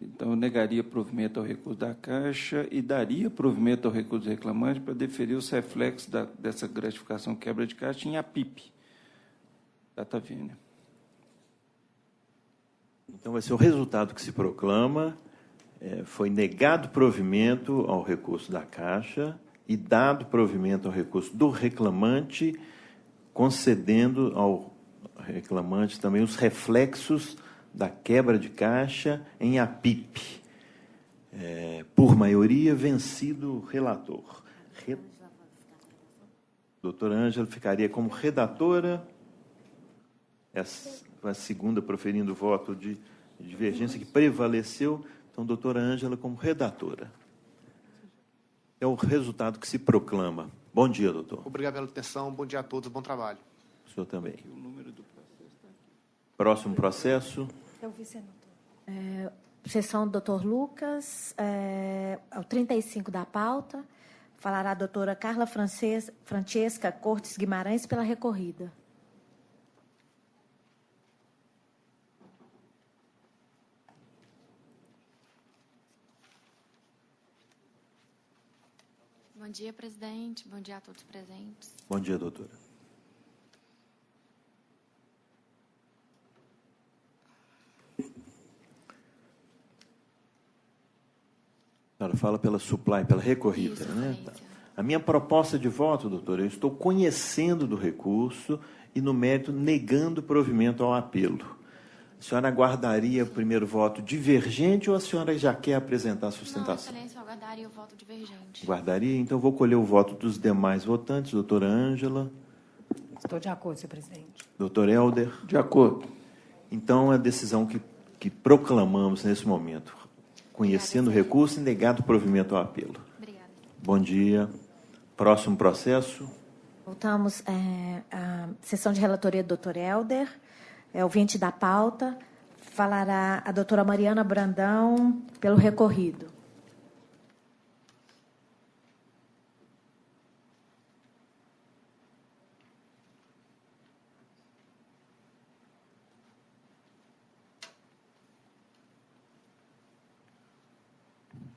Então, eu negaria provimento ao recurso da Caixa e daria provimento ao recurso do reclamante para deferir os reflexos dessa gratificação quebra de caixa em APIP. Data vênia. Então, vai ser o resultado que se proclama. Foi negado provimento ao recurso da Caixa e dado provimento ao recurso do reclamante, concedendo ao reclamante também os reflexos da quebra de caixa em APIP. Por maioria, vencido o relator. Doutora Ângela ficaria como redatora, a segunda proferindo o voto de divergência que prevaleceu. Então, doutora Ângela como redatora. É o resultado que se proclama. Bom dia, doutor. Obrigado pela atenção. Bom dia a todos. Bom trabalho. O senhor também. Próximo processo. É o vice-senador. Sessão do doutor Lucas, ao 35 da pauta. Falará a doutora Carla Francesca Cortes Guimarães pela recorrida. Bom dia, presidente. Bom dia a todos presentes. Bom dia, doutora. A senhora fala pela supply, pela recorrida, Isso, né? excelência. A minha proposta de voto, doutora, eu estou conhecendo do recurso e, no mérito, negando provimento ao apelo. A senhora aguardaria o primeiro voto divergente ou a senhora já quer apresentar a Não, sustentação? excelência, eu aguardaria o voto divergente. Guardaria? Então, vou colher o voto dos demais votantes. Doutora Ângela. Estou de acordo, senhor presidente. Doutor Helder. De acordo. Então, a decisão que proclamamos nesse momento, conhecendo o recurso e negado provimento ao apelo. Obrigada. Bom dia. Próximo processo. Voltamos à sessão de relatoria do doutor Helder. O 20 da pauta. Falará a doutora Mariana Brandão pelo recorrido.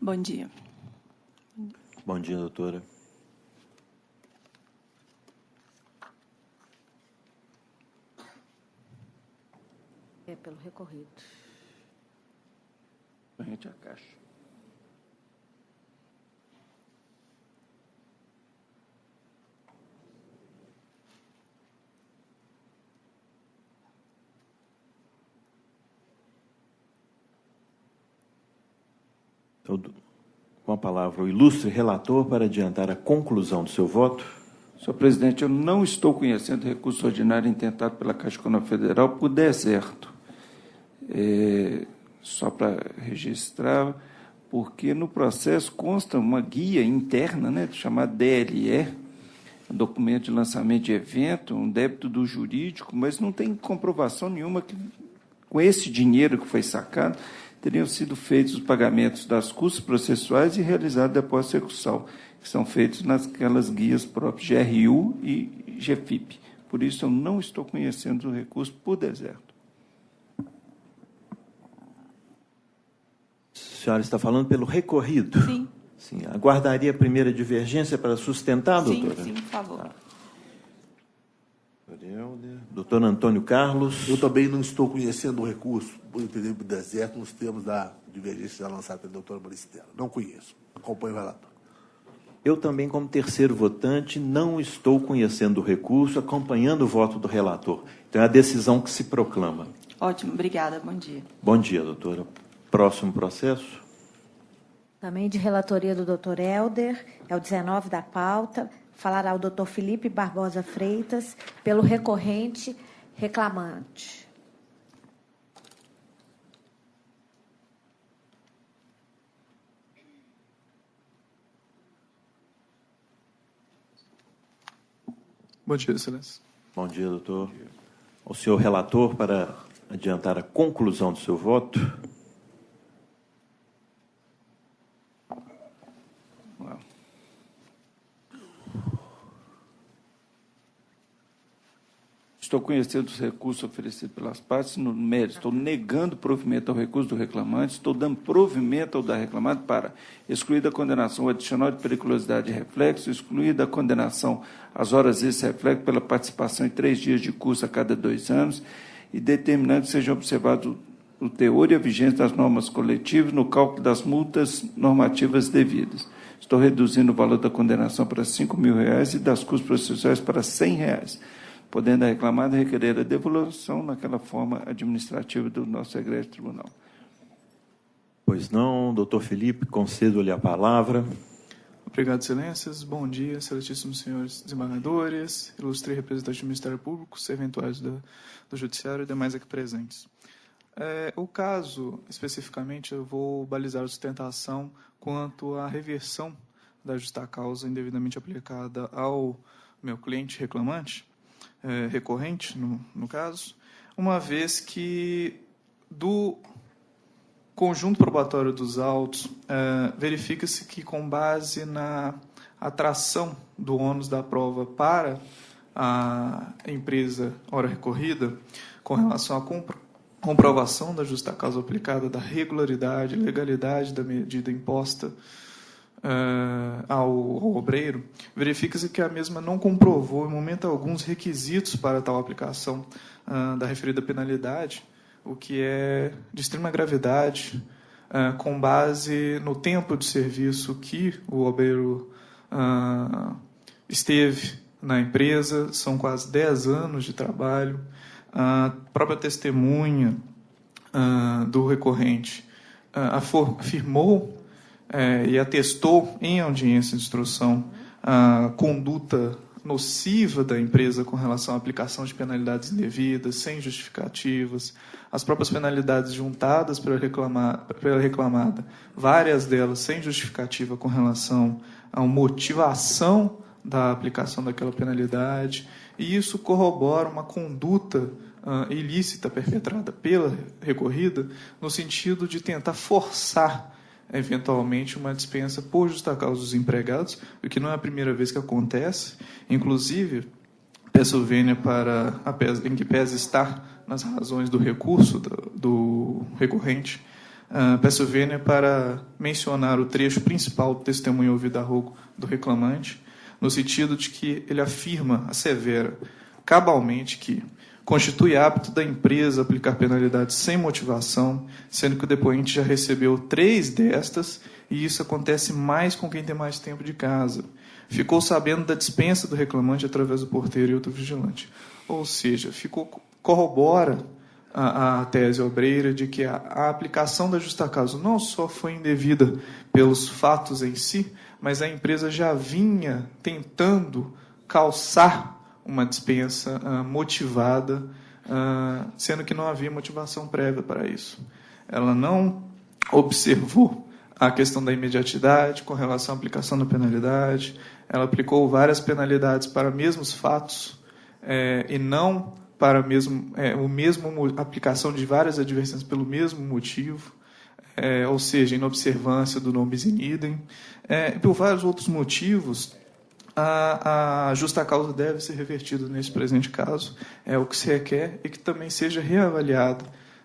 Bom dia. Bom dia, doutora. Pelo recorrido. Corrente à Caixa. Então, com a palavra, o ilustre relator para adiantar a conclusão do seu voto. Senhor presidente, eu não estou conhecendo recurso ordinário intentado pela Caixa Econômica Federal por deserto. Só para registrar, porque no processo consta uma guia interna, né, chamada DLE, um documento de lançamento de evento, um débito do jurídico, mas não tem comprovação nenhuma que, com esse dinheiro que foi sacado, teriam sido feitos os pagamentos das custas processuais e realizados após a execução, que são feitos naquelas guias próprias GRU e GFIP. Por isso, eu não estou conhecendo o recurso por deserto. A senhora está falando pelo recorrido? Sim. Sim. Aguardaria a primeira divergência para sustentar, doutora? Sim, por favor. Doutora Helder. Doutor Antônio Carlos. Eu também não estou conhecendo o recurso, por entender do deserto, nos termos da divergência já lançada pela doutora Maristela. Não conheço. Acompanho o relator. Eu também, como terceiro votante, não estou conhecendo o recurso, acompanhando o voto do relator. Então, é a decisão que se proclama. Ótimo, obrigada. Bom dia. Bom dia, doutora. Próximo processo. Também de relatoria do doutor Helder, é o 19 da pauta. Falará o doutor Felipe Barbosa Freitas, pelo recorrente reclamante. Bom dia, excelência. Bom dia, doutor. O senhor relator, para adiantar a conclusão do seu voto. Estou conhecendo os recursos oferecidos pelas partes no mérito. Estou negando provimento ao recurso do reclamante. Estou dando provimento ao da reclamante para excluir da condenação adicional de periculosidade e reflexo, excluir da condenação as horas extras reflexo pela participação em 3 dias de curso a cada 2 anos e determinando que sejam observados o teor e a vigência das normas coletivas no cálculo das multas normativas devidas. Estou reduzindo o valor da condenação para R$ 5.000 e das custas processuais para R$ 100, podendo a reclamada requerer a devolução naquela forma administrativa do nosso egrégio tribunal. Pois não, doutor Felipe, concedo-lhe a palavra. Obrigado, excelências. Bom dia, excelentíssimos senhores desembargadores, ilustre representante do Ministério Público, serventuários do Judiciário e demais aqui presentes. O caso, especificamente, eu vou balizar a sustentação quanto à reversão da justa causa indevidamente aplicada ao meu cliente reclamante, recorrente, no caso, uma vez que do conjunto probatório dos autos, verifica-se que, com base na atração do ônus da prova para a empresa ora recorrida, com relação à comprovação da justa causa aplicada, da regularidade, legalidade da medida imposta ao obreiro, verifica-se que a mesma não comprovou, em momento algum, os requisitos para tal aplicação da referida penalidade, o que é de extrema gravidade, com base no tempo de serviço que o obreiro esteve na empresa, são quase 10 anos de trabalho. A própria testemunha do recorrente afirmou e atestou em audiência de instrução a conduta nociva da empresa com relação à aplicação de penalidades indevidas, sem justificativas, as próprias penalidades juntadas pela reclamada, várias delas sem justificativa com relação à motivação da aplicação daquela penalidade, e isso corrobora uma conduta ilícita perpetrada pela recorrida, no sentido de tentar forçar eventualmente uma dispensa por justa causa dos empregados, o que não é a primeira vez que acontece. Inclusive, peço vênia em que pese estar nas razões do recurso do recorrente, peço vênia para mencionar o trecho principal do testemunho ouvido a rogo do reclamante, no sentido de que ele afirma, assevera cabalmente que constitui hábito da empresa aplicar penalidades sem motivação, sendo que o depoente já recebeu 3 destas, e isso acontece mais com quem tem mais tempo de casa. Ficou sabendo da dispensa do reclamante através do porteiro e outro vigilante. Ou seja, corrobora a tese obreira de que a aplicação da justa causa não só foi indevida pelos fatos em si, mas a empresa já vinha tentando calçar uma dispensa motivada, sendo que não havia motivação prévia para isso. Ela não observou a questão da imediatidade com relação à aplicação da penalidade, ela aplicou várias penalidades para mesmos fatos e não para a aplicação de várias advertências pelo mesmo motivo, ou seja, inobservância do non bis in idem, e por vários outros motivos. A justa causa deve ser revertida nesse presente caso, é o que se requer, e que também seja reavaliado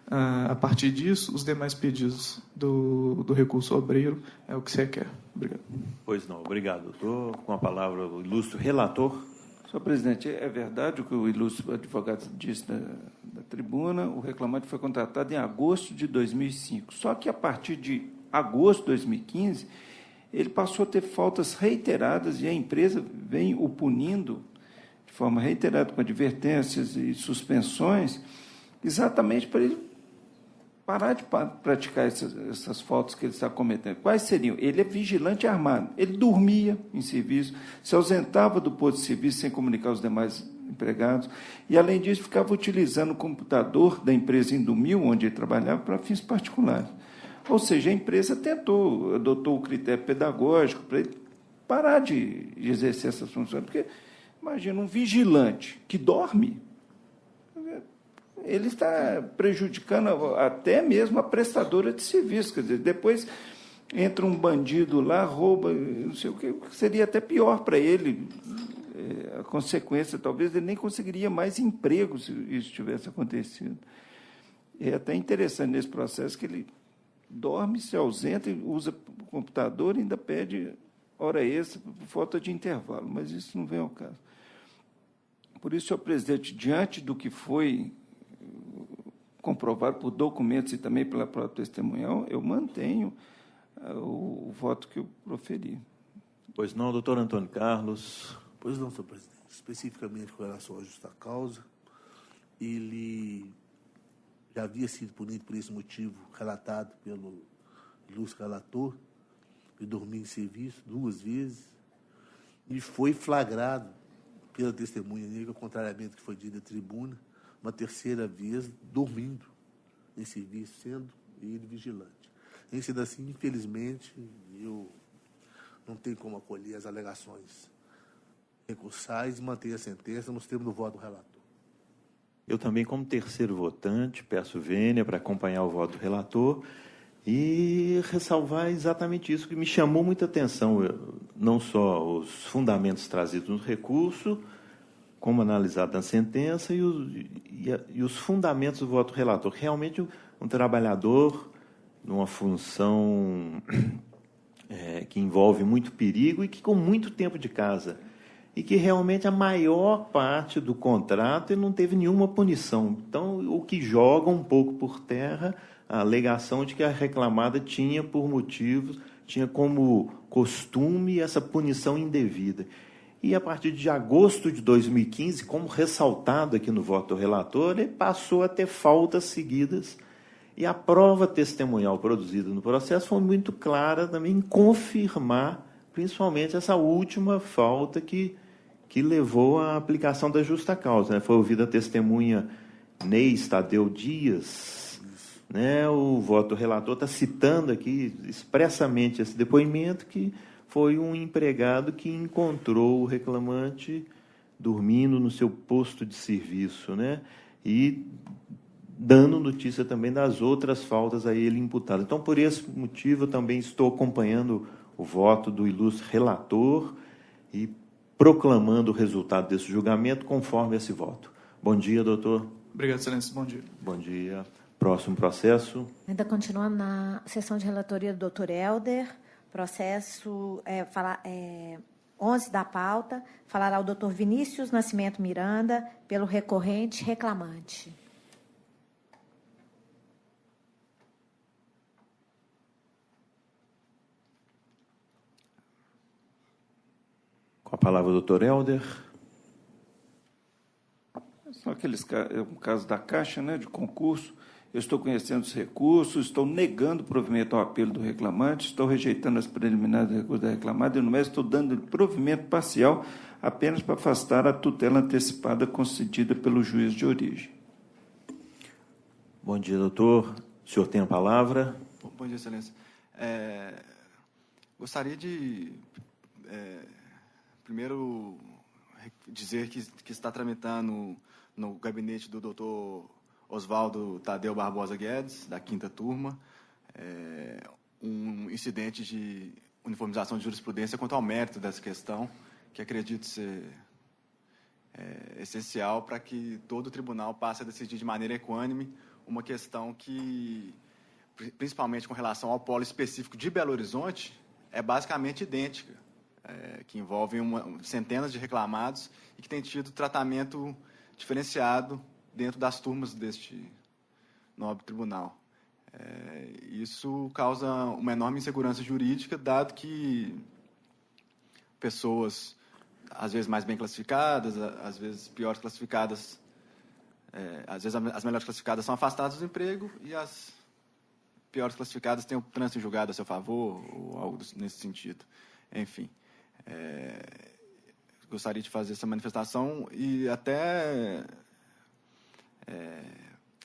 a partir disso os demais pedidos do recurso obreiro, é o que se requer. Obrigado. Pois não, obrigado, doutor. Com a palavra o ilustre relator. Senhor presidente, é verdade o que o ilustre advogado disse da tribuna, o reclamante foi contratado em agosto de 2005. Só que, a partir de agosto de 2015, ele passou a ter faltas reiteradas e a empresa vem o punindo de forma reiterada, com advertências e suspensões, exatamente para ele parar de praticar essas faltas que ele está cometendo. Quais seriam? Ele é vigilante armado, ele dormia em serviço, se ausentava do posto de serviço sem comunicar aos demais empregados, e, além disso, ficava utilizando o computador da empresa Indumil, onde ele trabalhava, para fins particulares. Ou seja, a empresa adotou o critério pedagógico para ele parar de exercer essas funções, porque, imagina, um vigilante que dorme, ele está prejudicando até mesmo a prestadora de serviço. Quer dizer, depois entra um bandido lá, rouba, não sei o que, seria até pior para ele. A consequência, talvez ele nem conseguiria mais emprego se isso tivesse acontecido. É até interessante nesse processo que ele dorme, se ausenta, usa o computador e ainda pede hora extra por falta de intervalo, mas isso não vem ao caso. Por isso, senhor presidente, diante do que foi comprovado por documentos e também pela própria testemunhal, eu mantenho o voto que eu proferi. Pois não, doutor Antônio Carlos. Pois não, senhor presidente. Especificamente com relação à justa causa, ele já havia sido punido por esse motivo relatado pelo ilustre relator, de dormir em serviço 2 vezes, e foi flagrado pela testemunha negra, contrariamente ao que foi dito da tribuna, uma 3ª vez dormindo em serviço, sendo ele vigilante. Em sendo assim, infelizmente, eu não tenho como acolher as alegações recursais e manter a sentença nos termos do voto do relator. Eu também, como terceiro votante, peço vênia para acompanhar o voto do relator e ressalvar exatamente isso que me chamou muita atenção, não só os fundamentos trazidos no recurso, como analisado na sentença, e os fundamentos do voto do relator. Realmente, um trabalhador numa função que envolve muito perigo e que com muito tempo de casa, e que realmente a maior parte do contrato ele não teve nenhuma punição. Então, o que joga um pouco por terra a alegação de que a reclamada tinha como costume essa punição indevida. E, a partir de agosto de 2015, como ressaltado aqui no voto do relator, ele passou a ter faltas seguidas. E a prova testemunhal produzida no processo foi muito clara também em confirmar, principalmente, essa última falta que levou à aplicação da justa causa. Foi ouvida a testemunha Ney Tadeu Dias. O voto do relator está citando aqui expressamente esse depoimento, que foi um empregado que encontrou o reclamante dormindo no seu posto de serviço, e dando notícia também das outras faltas a ele imputadas. Então, por esse motivo, eu também estou acompanhando o voto do ilustre relator e proclamando o resultado desse julgamento conforme esse voto. Bom dia, doutor. Obrigado, excelência. Bom dia. Bom dia. Próximo processo. Ainda continuando na sessão de relatoria do doutor Helder, processo 11 da pauta, falará o doutor Vinícius Nascimento Miranda, pelo recorrente reclamante. Com a palavra o doutor Helder. São aqueles casos da Caixa, de concurso. Eu estou conhecendo os recursos, estou negando o provimento ao apelo do reclamante, estou rejeitando as preliminares do recurso da reclamada, e no mais estou dando provimento parcial apenas para afastar a tutela antecipada concedida pelo juiz de origem. Bom dia, doutor. O senhor tem a palavra. Bom dia, excelência. Gostaria de, primeiro, dizer que está tramitando no gabinete do doutor Oswaldo Tadeu Barbosa Guedes, da 5ª turma, um incidente de uniformização de jurisprudência quanto ao mérito dessa questão, que acredito ser essencial para que todo o tribunal passe a decidir de maneira equânime uma questão que, principalmente com relação ao polo específico de Belo Horizonte, é basicamente idêntica que envolvem centenas de reclamados e que têm tido tratamento diferenciado dentro das turmas deste nobre tribunal. Isso causa uma enorme insegurança jurídica, dado que pessoas, às vezes mais bem classificadas, às vezes piores classificadas, às vezes as melhores classificadas são afastadas do emprego e as piores classificadas têm o trânsito julgado a seu favor, ou algo nesse sentido. Enfim, gostaria de fazer essa manifestação e até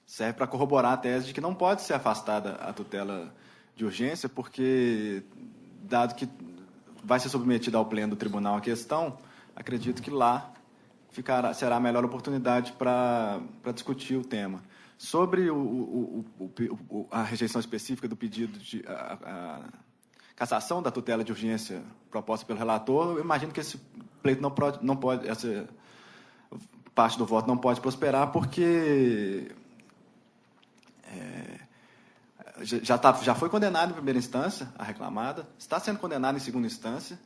serve para corroborar a tese de que não pode ser afastada a tutela de urgência, porque, dado que vai ser submetida ao pleno do tribunal a questão, acredito que lá será a melhor oportunidade para discutir o tema. Sobre a rejeição específica do pedido de cassação da tutela de urgência proposta pelo relator, eu imagino que esse pleito não pode, essa parte do voto não pode prosperar, porque já foi condenado em primeira instância, a reclamada, está sendo condenado em segunda instância,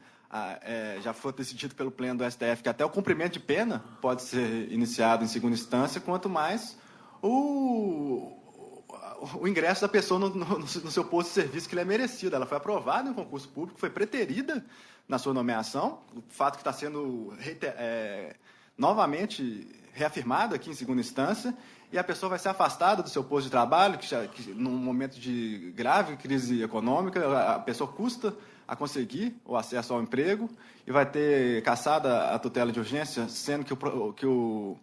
já foi decidido pelo pleno do STF que até o cumprimento de pena pode ser iniciado em segunda instância, quanto mais o ingresso da pessoa no seu posto de serviço, que ele é merecido. Ela foi aprovada em um concurso público, foi preterida na sua nomeação, o fato que está sendo novamente reafirmado aqui em segunda instância, e a pessoa vai ser afastada do seu posto de trabalho, que num momento de grave crise econômica, a pessoa custa a conseguir o acesso ao emprego e vai ter cassada a tutela de urgência, sendo que o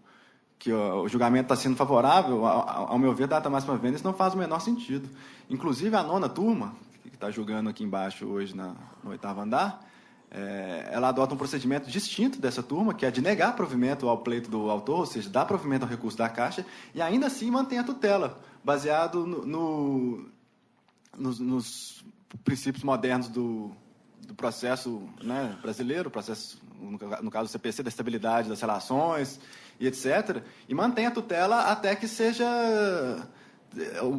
julgamento está sendo favorável. Ao meu ver, data máxima vendas não faz o menor sentido. Inclusive, a nona turma, que está julgando aqui embaixo hoje no 8º andar, ela adota um procedimento distinto dessa turma, que é de negar provimento ao pleito do autor, ou seja, dar provimento ao recurso da Caixa, e ainda assim mantém a tutela, baseado nos princípios modernos do processo, né, brasileiro, processo, no caso do CPC, da estabilidade das relações, e etc., e mantém a tutela até que seja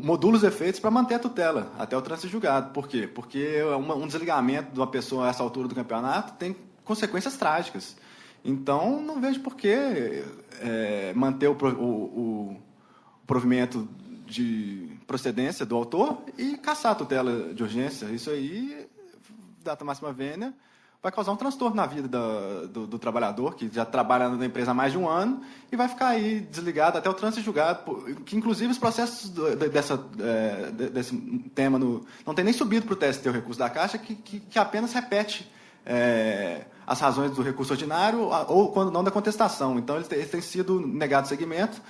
modula os efeitos para manter a tutela até o trânsito julgado. Por quê? Porque um desligamento de uma pessoa a essa altura do campeonato tem consequências trágicas. Então, não vejo por que manter o provimento de procedência do autor e cassar a tutela de urgência. Isso aí, data máxima vênia, vai causar um transtorno na vida do trabalhador, que já trabalha na empresa há mais de um ano, e vai ficar aí desligado até o trânsito julgado, que inclusive os processos desse tema não tem nem subido para o TST o recurso da Caixa, que apenas repete as razões do recurso ordinário, ou quando não da contestação. Então, ele tem sido negado seguimento,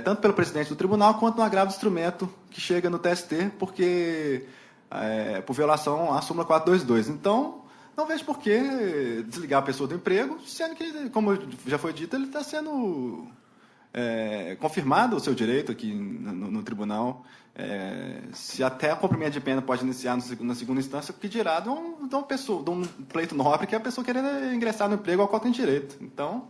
tanto pelo presidente do tribunal, quanto no agravo de instrumento que chega no TST, porque por violação à súmula 422. Então, não vejo por que desligar a pessoa do emprego, sendo que, como já foi dito, ele está sendo confirmado o seu direito aqui no tribunal. Se até a cumprimento de pena pode iniciar na segunda instância, o que dirá de um pleito nobre que é a pessoa querendo ingressar no emprego ao qual tem direito. Então,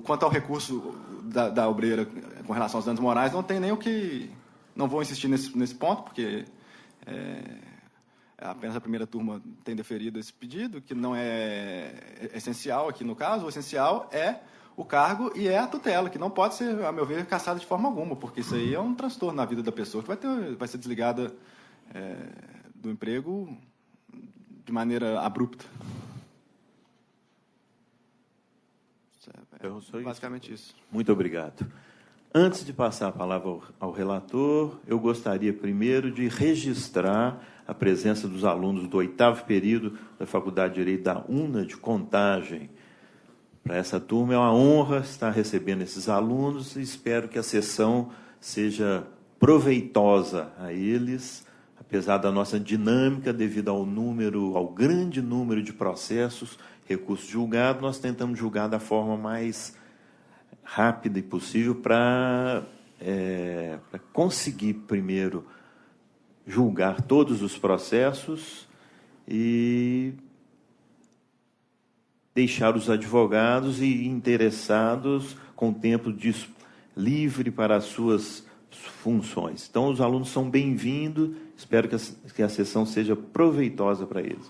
quanto ao recurso da obreira com relação aos danos morais, não tem nem o que... Não vou insistir nesse ponto, porque apenas a primeira turma tem deferido esse pedido, que não é essencial aqui no caso. O essencial é o cargo e é a tutela, que não pode ser, a meu ver, cassada de forma alguma, porque isso aí é um transtorno na vida da pessoa, que vai ser desligada do emprego de maneira abrupta. Basicamente isso. Muito obrigado. Antes de passar a palavra ao relator, eu gostaria primeiro de registrar a presença dos alunos do 8º período da Faculdade de Direito da UNA de Contagem. Para essa turma é uma honra estar recebendo esses alunos e espero que a sessão seja proveitosa a eles, apesar da nossa dinâmica, devido ao grande número de processos, recursos julgados, nós tentamos julgar da forma mais rápida e possível para conseguir, primeiro, julgar todos os processos e deixar os advogados e interessados com tempo livre para as suas funções. Então, os alunos são bem-vindos, espero que a sessão seja proveitosa para eles.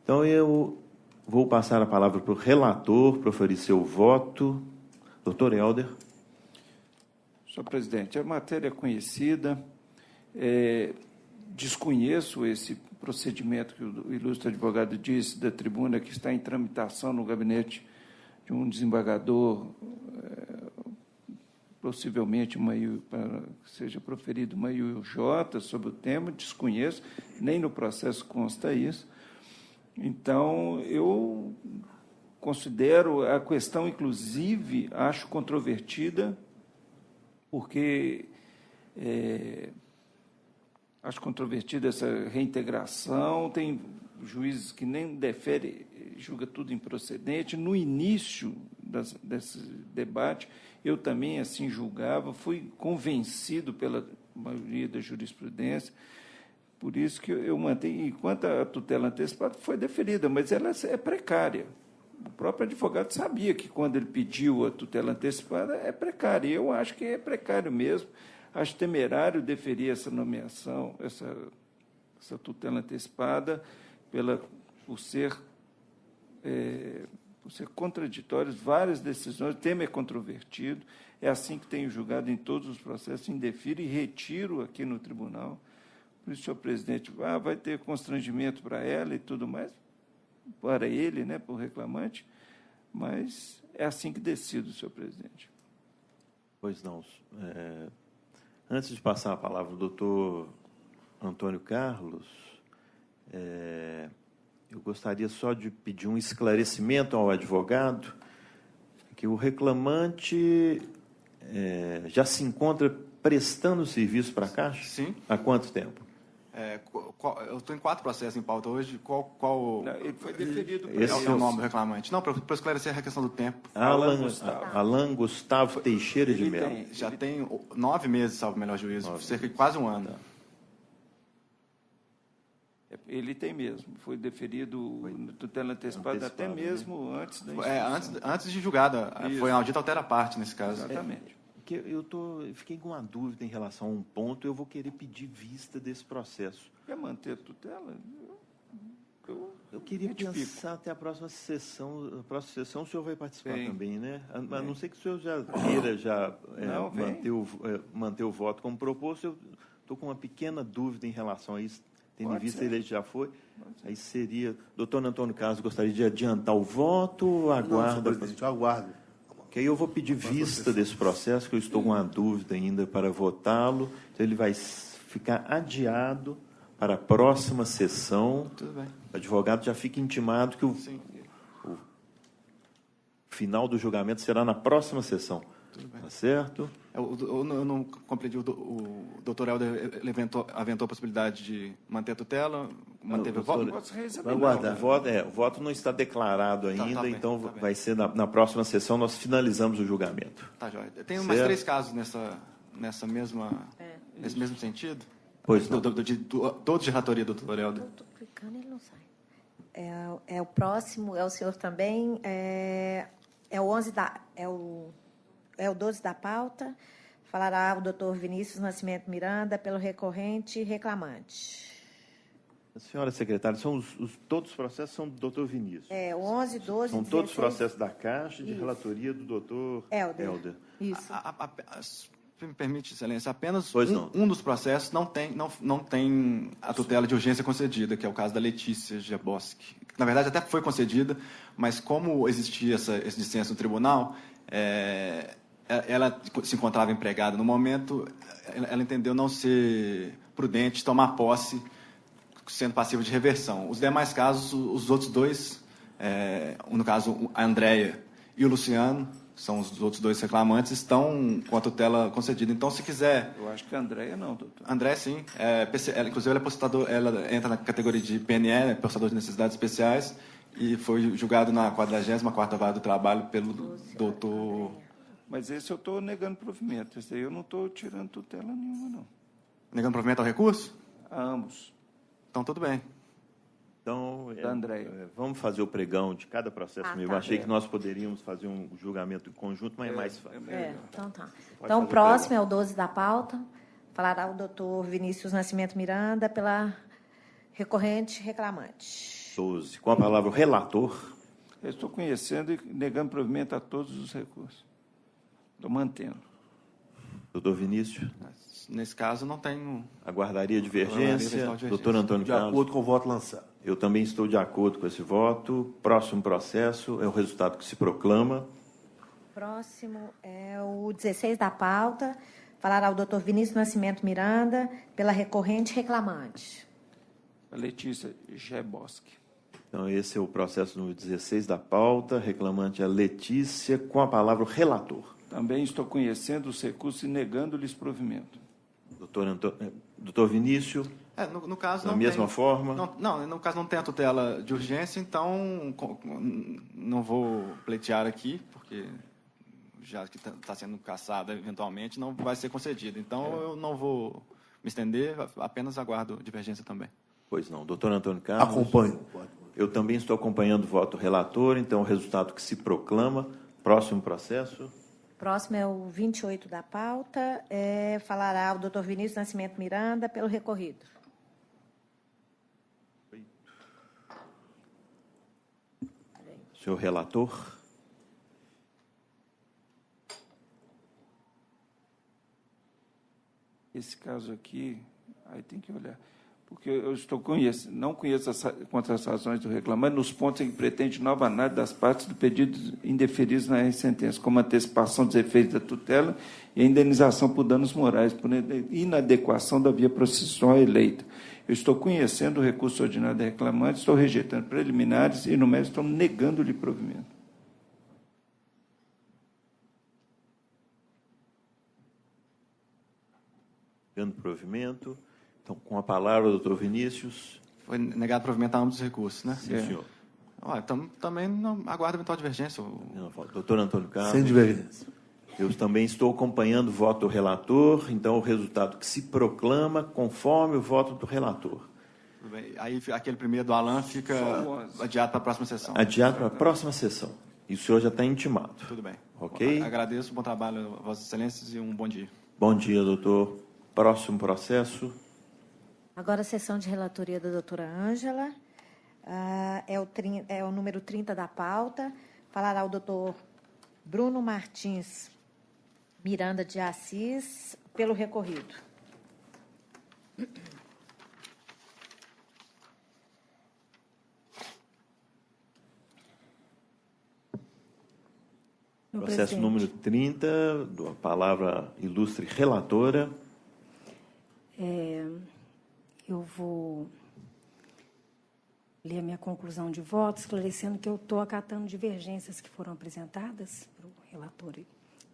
Então, eu vou passar a palavra para o relator, para oferecer seu voto. Doutor Helder. Senhor presidente, a matéria é conhecida, desconheço esse procedimento que o ilustre advogado disse da tribuna, que está em tramitação no gabinete de um desembargador, possivelmente para que seja proferido uma IUJ sobre o tema, desconheço, nem no processo consta isso. Então, eu considero a questão, inclusive, acho controvertida, porque acho controvertida essa reintegração, tem juízes que nem deferem, julga tudo improcedente. No início desse debate, eu também assim julgava, fui convencido pela maioria da jurisprudência, por isso que eu mantenho, enquanto a tutela antecipada foi deferida, mas ela é precária. O próprio advogado sabia que, quando ele pediu a tutela antecipada, é precária. Eu acho que é precário mesmo. Acho temerário deferir essa nomeação, essa tutela antecipada, por ser contraditórias várias decisões. O tema é controvertido. É assim que tenho julgado em todos os processos, indefiro e retiro aqui no tribunal. Por isso, senhor presidente, vai ter constrangimento para ela e tudo mais, para ele, né, para o reclamante, mas é assim que decido, senhor presidente. Pois não. Antes de passar a palavra ao doutor Antônio Carlos, eu gostaria só de pedir um esclarecimento ao advogado, que o reclamante já se encontra prestando serviço para a Caixa? Sim. Há quanto tempo? Eu estou em 4 processos em pauta hoje. Ele foi deferido. Esse é o nome do reclamante. Não, para esclarecer a questão do tempo. Alan Gustavo Teixeira de Mello. Já tem 9 meses, salvo o melhor juízo, cerca de quase um ano. Ele tem mesmo. Foi deferido tutela antecipada até mesmo antes da antes de julgada. Foi audito altera parte nesse caso. Exatamente. Eu fiquei com uma dúvida em relação a um ponto, eu vou querer pedir vista desse processo. Quer manter a tutela? Eu queria pensar até a próxima sessão. A próxima sessão o senhor vai participar também, né? A não ser que o senhor já queira manter o voto como proposto, eu estou com uma pequena dúvida em relação a isso. Tendo em vista ele já foi. Aí seria... Doutor Antônio Carlos, gostaria de adiantar o voto ou aguarda? Não, presidente, eu aguardo. Que aí eu vou pedir vista desse processo, que eu estou com uma dúvida ainda para votá-lo. Então, ele vai ficar adiado para a próxima sessão. Tudo bem. O advogado já fica intimado que o final do julgamento será na próxima sessão. Tudo bem. Tá certo? Eu não compreendi. O doutor Helder aventou a possibilidade de manter a tutela, manteve o voto? Vai aguardar. O voto não está declarado ainda, vai ser na próxima sessão, nós finalizamos o julgamento. Tá, joia. Tem mais 3 casos nesse mesmo sentido? Pois Todos de relatoria do doutor Helder. Eu estou clicando e ele não sai. O próximo, é o senhor também, o 12 da pauta. Falará o doutor Vinícius Nascimento Miranda pelo recorrente reclamante. Senhora secretária, todos os processos são do doutor Vinícius. 11, 12, são 16... todos os processos da Caixa de relatoria do doutor Helder. Isso. Se me permite, excelência, apenas um dos processos não tem a tutela de urgência concedida, que é o caso da Letícia Jaboski. Na verdade, até foi concedida, mas como existia esse dissenso no tribunal, ela se encontrava empregada no momento, ela entendeu não ser prudente tomar posse, sendo passiva de reversão. Os demais casos, os outros 2, no caso a Andréia e o Luciano, são os outros 2 reclamantes, estão com a tutela concedida. Então, se quiser... Eu acho que a Andréia não, doutor. Andréia, sim. Inclusive, ela entra na categoria de PNE, prestador de necessidades especiais, e foi julgado na 44ª Vara do Trabalho pelo doutor... Mas esse eu estou negando provimento. Esse aí eu não estou tirando tutela nenhuma, não. Negando provimento ao recurso? A ambos. Então, tudo bem. Então, da Andréia. Vamos fazer o pregão de cada processo mesmo. Tá. Achei que nós poderíamos fazer um julgamento em conjunto, mas é mais fácil. Então, tá. Então, o próximo é o 12 da pauta. Falará o doutor Vinícius Nascimento Miranda pela recorrente reclamante. 12. Com a palavra o relator. Eu estou conhecendo e negando provimento a todos os recursos. Estou mantendo. Doutor Vinícius. Nesse caso, não tenho... Aguardaria divergência. Doutor Antônio Carlos. De acordo com o voto lançado. Eu também estou de acordo com esse voto. Próximo processo é o resultado que se proclama. Próximo é o 16 da pauta. Falará o doutor Vinícius Nascimento Miranda, pela recorrente reclamante. A Letícia Geboski. Então, esse é o processo número 16 da pauta. Reclamante é a Letícia, com a palavra o relator. Também estou conhecendo os recursos e negando-lhes provimento. Doutor Vinícius. No caso, da mesma forma. No caso não tem a tutela de urgência, então não vou pleitear aqui, porque já que está sendo cassada eventualmente, não vai ser concedida. Então, eu não vou me estender, apenas aguardo divergência também. Pois não. Doutor Antônio Carlos. Acompanho. Eu também estou acompanhando o voto relator, então o resultado que se proclama. Próximo processo. Próximo é o 28 da pauta. Falará o doutor Vinícius Nascimento Miranda, pelo recorrido. Senhor relator. Esse caso aqui, aí tem que olhar, porque eu não conheço as contratações do reclamante nos pontos em que pretende nova análise das partes do pedido indeferidos na sentença, como antecipação dos efeitos da tutela e a indenização por danos morais, por inadequação da via processual eleita. Eu estou conhecendo o recurso ordinário da reclamante, estou rejeitando preliminares e, no mérito, estou negando-lhe provimento. Negando provimento. Então, com a palavra, doutor Vinícius. Foi negado provimento a ambos os recursos, né? Sim, senhor. Então, também não aguardo eventual divergência. Doutor Antônio Carlos. Sem divergência. Eu também estou acompanhando o voto do relator, então o resultado que se proclama conforme o voto do relator. Tudo bem. Aí aquele primeiro do Alan fica adiado para a próxima sessão. Adiado para a próxima sessão. E o senhor já está intimado. Tudo bem. Ok? Agradeço, bom trabalho, Vossas Excelências, e um bom dia. Bom dia, doutor. Próximo processo. Agora a sessão de relatoria da doutora Ângela. É o número 30 da pauta. Falará o doutor Bruno Martins Miranda de Assis, pelo recorrido. Processo número 30, a palavra ilustre relatora. Eu vou ler a minha conclusão de voto, esclarecendo que eu estou acatando divergências que foram apresentadas para o relator,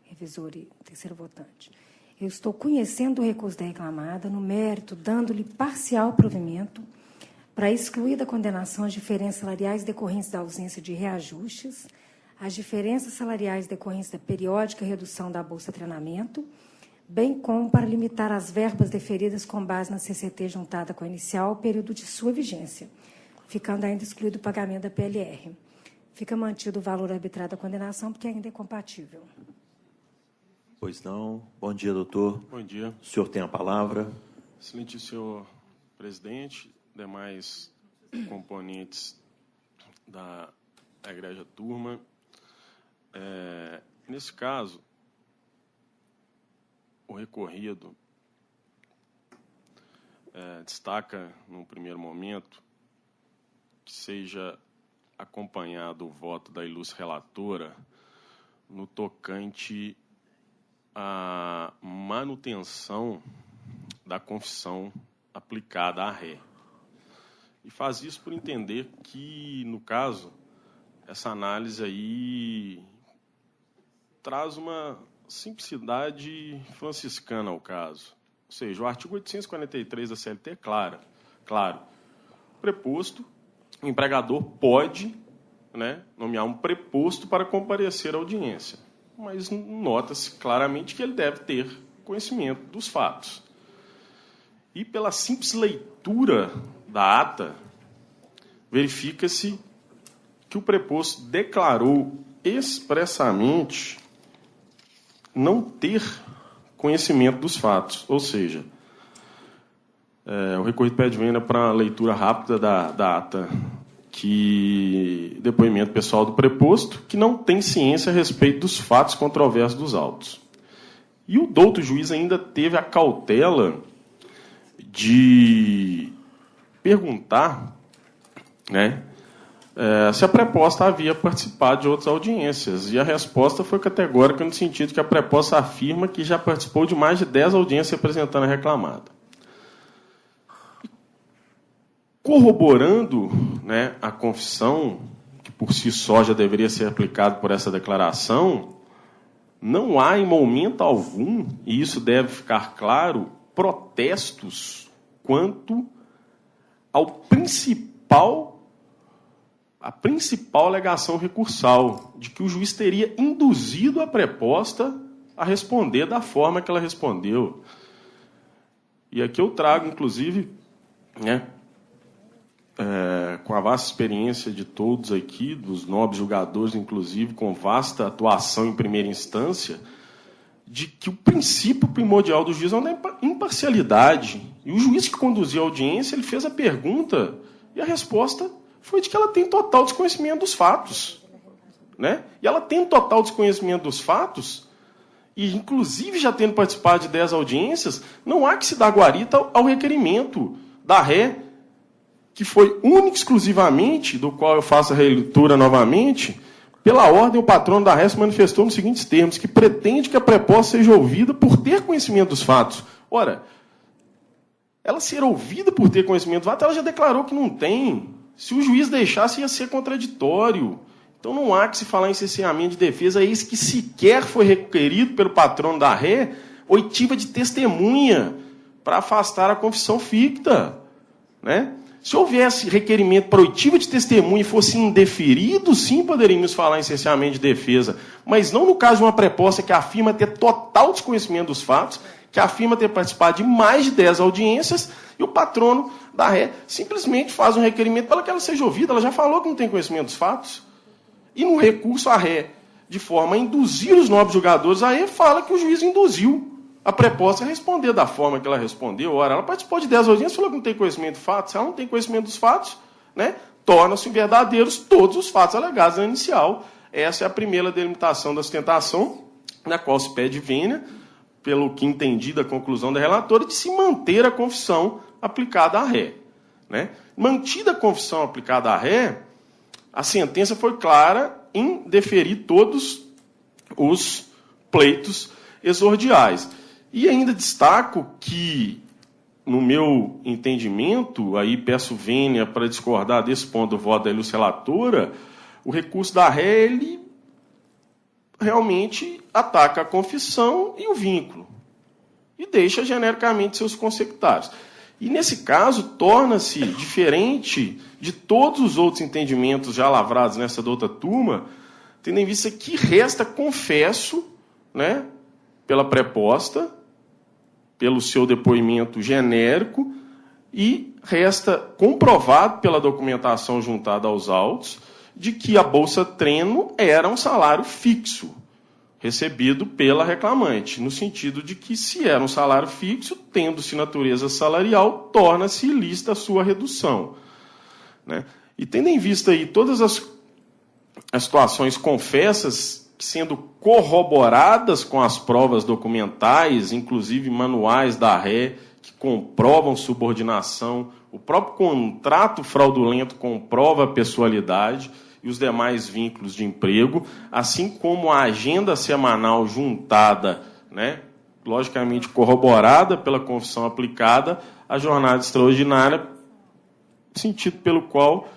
revisor e terceiro votante. Eu estou conhecendo o recurso da reclamada, no mérito, dando-lhe parcial provimento para excluir da condenação as diferenças salariais decorrentes da ausência de reajustes, as diferenças salariais decorrentes da periódica redução da bolsa de treinamento, bem como para limitar as verbas deferidas com base na CCT juntada com a inicial ao período de sua vigência, ficando ainda excluído o pagamento da PLR. Fica mantido o valor arbitrado da condenação, porque ainda é compatível. Pois não. Bom dia, doutor. Bom dia. O senhor tem a palavra. Excelente senhor presidente, demais componentes da egrégia turma. Nesse caso, o recorrido destaca, no primeiro momento, que seja acompanhado o voto da ilustre relatora no tocante à manutenção da confissão aplicada à ré. E faz isso por entender que, no caso, essa análise aí traz uma simplicidade franciscana ao caso. Ou seja, o artigo 843 da CLT é claro. Preposto, o empregador pode, nomear um preposto para comparecer à audiência, mas nota-se claramente que ele deve ter conhecimento dos fatos. E pela simples leitura da ata, verifica-se que o preposto declarou expressamente não ter conhecimento dos fatos, ou seja, o recorrido pede vênia para a leitura rápida da ata que depoimento pessoal do preposto, que não tem ciência a respeito dos fatos controversos dos autos. E o douto juiz ainda teve a cautela de perguntar, né, se a preposta havia participado de outras audiências. E a resposta foi categórica no sentido que a preposta afirma que já participou de mais de 10 audiências representando a reclamada. Corroborando, né, a confissão, que por si só já deveria ser aplicado por essa declaração, não há em momento algum, e isso deve ficar claro, protestos quanto à principal alegação recursal, de que o juiz teria induzido a preposta a responder da forma que ela respondeu. E aqui eu trago, inclusive, né, com a vasta experiência de todos aqui, dos nobres julgadores, inclusive, com vasta atuação em primeira instância, de que o princípio primordial do juiz é a imparcialidade. E o juiz que conduziu a audiência, ele fez a pergunta, e a resposta foi de que ela tem total desconhecimento dos fatos. Né? E ela tem total desconhecimento dos fatos, e inclusive já tendo participado de 10 audiências, não há que se dar guarita ao requerimento da ré, que foi único exclusivamente, do qual eu faço a releitura novamente, pela ordem o patrono da ré se manifestou nos seguintes termos, que pretende que a preposta seja ouvida por ter conhecimento dos fatos. Ora, ela ser ouvida por ter conhecimento dos fatos, ela já declarou que não tem. Se o juiz deixasse, ia ser contraditório. Então não há que se falar em cerceamento de defesa, eis que sequer foi requerido pelo patrono da ré oitiva de testemunha para afastar a confissão ficta. Né? Se houvesse requerimento para oitiva de testemunha e fosse indeferido, sim, poderíamos falar em cerceamento de defesa. Mas não no caso de uma preposta que afirma ter total desconhecimento dos fatos, que afirma ter participado de mais de 10 audiências, e o patrono da ré simplesmente faz um requerimento para que ela seja ouvida. Ela já falou que não tem conhecimento dos fatos. E no recurso a ré, de forma a induzir os nobres julgadores, a ré fala que o juiz induziu a preposta a responder da forma que ela respondeu. Ora, ela participou de 10 audiências e falou que não tem conhecimento dos fatos. Se ela não tem conhecimento dos fatos, né, tornam-se verdadeiros todos os fatos alegados na inicial. Essa é a primeira delimitação da sustentação, na qual se pede vênia, pelo que entendi da conclusão da relatora, de se manter a confissão aplicada à ré. Né? Mantida a confissão aplicada à ré, a sentença foi clara em deferir todos os pleitos exordiais. E ainda destaco que, no meu entendimento, aí peço vênia para discordar desse ponto do voto da ilustre relatora, o recurso da ré, ele realmente ataca a confissão e o vínculo, e deixa genericamente seus consecutários. E, nesse caso, torna-se diferente de todos os outros entendimentos já lavrados nessa douta turma, tendo em vista que resta confesso, né, pela preposta, pelo seu depoimento genérico, e resta comprovado pela documentação juntada aos autos de que a Bolsa Treno era um salário fixo, recebido pela reclamante, no sentido de que, se era um salário fixo, tendo-se natureza salarial, torna-se ilícita a sua redução. Né? E tendo em vista aí todas as situações confessas, sendo corroboradas com as provas documentais, inclusive manuais da ré, que comprovam subordinação, o próprio contrato fraudulento comprova a pessoalidade e os demais vínculos de emprego, assim como a agenda semanal juntada, né, logicamente corroborada pela confissão aplicada, a jornada extraordinária, sentido pelo qual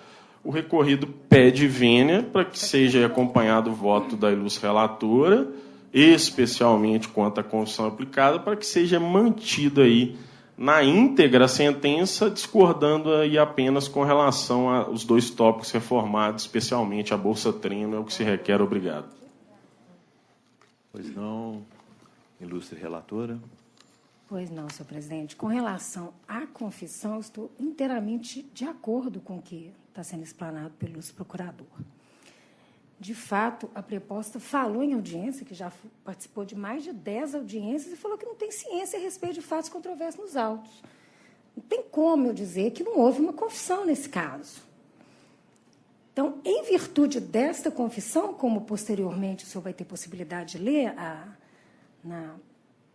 o recorrido pede vênia para que seja acompanhado o voto da ilustre relatora, especialmente quanto à confissão aplicada, para que seja mantida aí na íntegra a sentença, discordando aí apenas com relação aos 2 tópicos reformados, especialmente a Bolsa Treno, é o que se requer. Obrigado. Pois não, ilustre relatora. Pois não, senhor presidente. Com relação à confissão, eu estou inteiramente de acordo com o que está sendo explanado pelo ilustre procurador. De fato, a preposta falou em audiência, que já participou de mais de 10 audiências, e falou que não tem ciência a respeito de fatos controversos nos autos. Não tem como eu dizer que não houve uma confissão nesse caso. virtude desta confissão, como posteriormente o senhor vai ter possibilidade de ler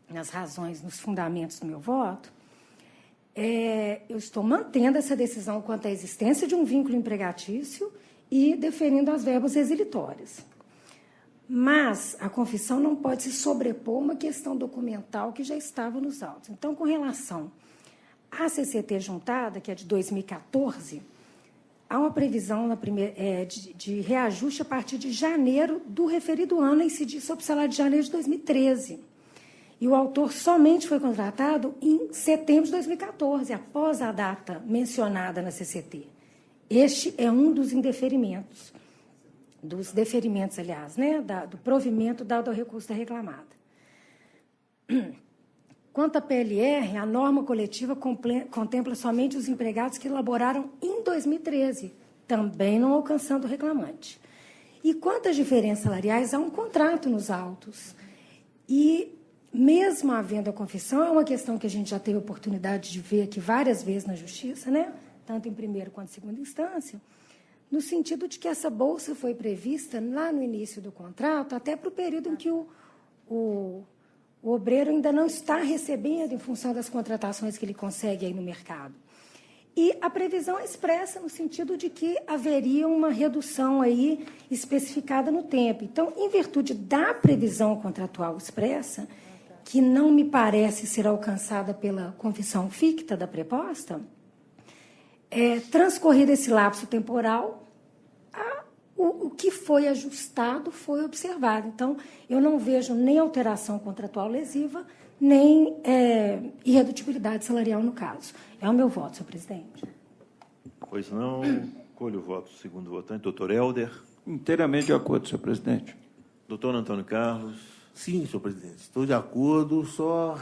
nas razões, nos fundamentos do meu voto, eu estou mantendo essa decisão quanto à existência de um vínculo empregatício e deferindo as verbas exilitórias. Mas a confissão não pode se sobrepor a uma questão documental que já estava nos autos. Então, com relação à CCT juntada, que é de 2014, há uma previsão de reajuste a partir de janeiro do referido ano, a incidir sobre o salário de janeiro de 2013. E o autor somente foi contratado em setembro de 2014, após a data mencionada na CCT. Este é um dos indeferimentos, dos deferimentos, aliás, né, do provimento dado ao recurso da reclamada. Quanto à PLR, a norma coletiva contempla somente os empregados que elaboraram em 2013, também não alcançando o reclamante. E quanto às diferenças salariais, há um contrato nos autos. E, mesmo havendo a confissão, é uma questão que a gente já teve a oportunidade de ver aqui várias vezes na Justiça, né? Tanto em primeira quanto em segunda instância, no sentido de que essa bolsa foi prevista lá no início do contrato, até para o período em que o obreiro ainda não está recebendo em função das contratações que ele consegue aí no mercado. E a previsão é expressa no sentido de que haveria uma redução aí especificada no tempo. Então, em virtude da previsão contratual expressa, que não me parece ser alcançada pela confissão ficta da preposta, transcorrido esse lapso temporal, o que foi ajustado foi observado. Então, eu não vejo nem alteração contratual lesiva, nem irredutibilidade salarial no caso. É o meu voto, senhor presidente. Pois não. Colho o voto do segundo votante. Doutor Helder. Inteiramente de acordo, senhor presidente. Doutor Antônio Carlos. Sim, senhor presidente. Estou de acordo, só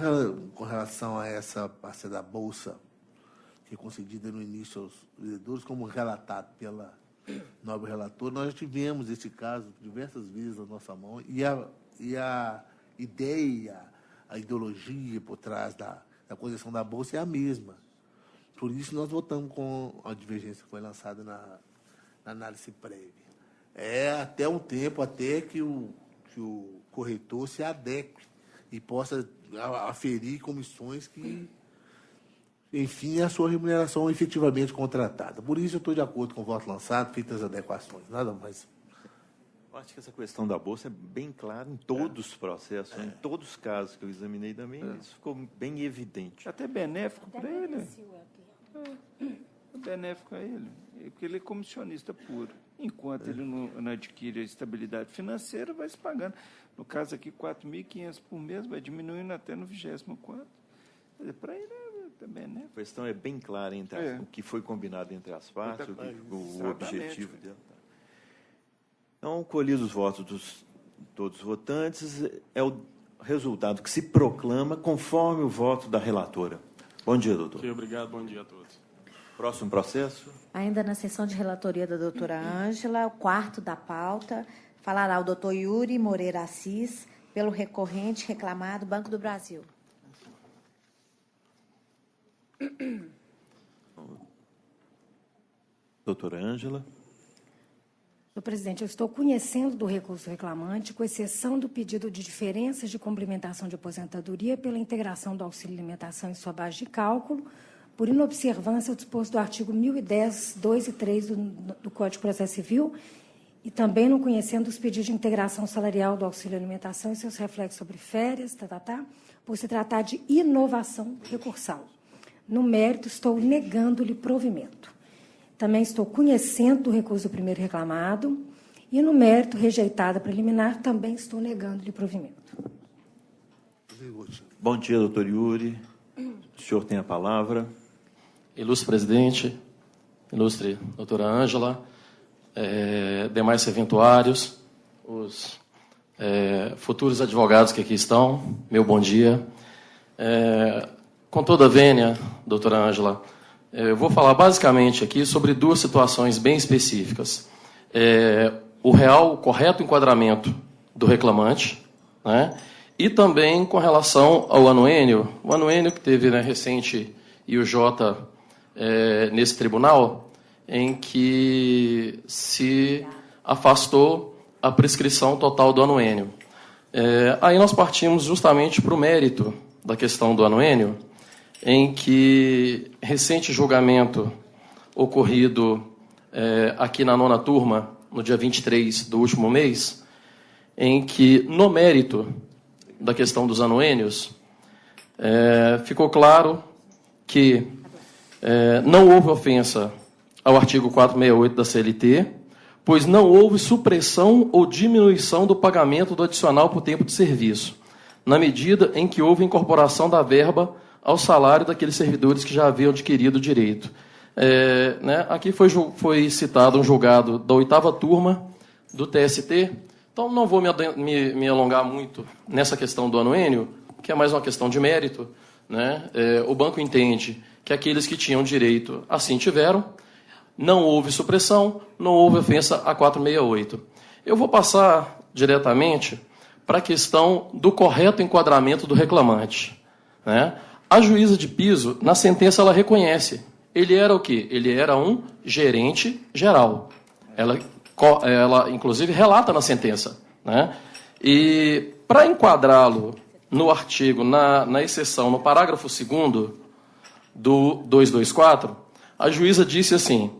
com relação a essa parte da Bolsa, que é concedida no início aos vendedores, como relatado pela nobre relator, nós já tivemos esse caso diversas vezes na nossa mão, e a ideia, a ideologia por trás da concessão da Bolsa é a mesma. Por isso, nós votamos com a divergência que foi lançada na análise prévia. Até um tempo, até que o corretor se adeque e possa aferir comissões que, enfim, a sua remuneração efetivamente contratada. Por isso, eu estou de acordo com o voto lançado, feitas as adequações. Nada mais. Eu acho que essa questão da Bolsa é bem clara em todos os processos, em todos os casos que eu examinei também, isso ficou bem evidente. Até benéfico para ele. É benéfico a ele, porque ele é comissionista puro. Enquanto ele não adquire a estabilidade financeira, vai se pagando. No caso aqui, 4.500 por mês, vai diminuindo até no 24º. Para ele é benéfico. A questão é bem clara entre o que foi combinado entre as partes, o objetivo dela. Então, colhidos os votos de todos os votantes, é o resultado que se proclama conforme o voto da relatora. Bom dia, doutor. Ok, obrigado, bom dia a todos. Próximo processo. Ainda na sessão de relatoria da doutora Ângela, o quarto da pauta, falará o doutor Yuri Moreira Assis, pelo recorrente reclamado Banco do Brasil. Doutora Ângela. Senhor presidente, eu estou conhecendo do recurso reclamante, com exceção do pedido de diferenças de complementação de aposentadoria pela integração do auxílio alimentação em sua base de cálculo, por inobservância ao disposto do artigo 1010, 2 e 3 do Código de Processo Civil, e também não conhecendo os pedidos de integração salarial do auxílio alimentação e seus reflexos sobre férias, por se tratar de inovação recursal. No mérito, estou negando-lhe provimento. Também estou conhecendo do recurso do primeiro reclamado e, no mérito, rejeitada preliminar, também estou negando-lhe provimento. Bom dia, doutor Yuri. O senhor tem a palavra. Ilustre presidente, ilustre doutora Ângela, demais serventuários, os futuros advogados que aqui estão, meu bom dia. Com toda a vênia, doutora Ângela, eu vou falar basicamente aqui sobre duas situações bem específicas. O real, o correto enquadramento do reclamante, né, e também com relação ao anuênio, o anuênio que teve, né, recente IUJ nesse tribunal, em que se afastou a prescrição total do anuênio. Aí nós partimos justamente para o mérito da questão do anuênio, em que recente julgamento ocorrido aqui na 9ª turma, no dia 23 do último mês, em que, no mérito da questão dos anuênios, ficou claro que não houve ofensa ao artigo 468 da CLT, pois não houve supressão ou diminuição do pagamento do adicional por tempo de serviço, na medida em que houve incorporação da verba ao salário daqueles servidores que já haviam adquirido o direito. Aqui foi citado um julgado da 8ª turma do TST, então não vou me alongar muito nessa questão do anuênio, que é mais uma questão de mérito. O banco entende que aqueles que tinham direito assim tiveram, não houve supressão, não houve ofensa a 468. Eu vou passar diretamente para a questão do correto enquadramento do reclamante. A juíza de piso, na sentença, ela reconhece. Ele era o quê? Ele era um gerente geral. Ela inclusive, relata na sentença. E, para enquadrá-lo no artigo, na exceção, no parágrafo 2º do 224, a juíza disse assim,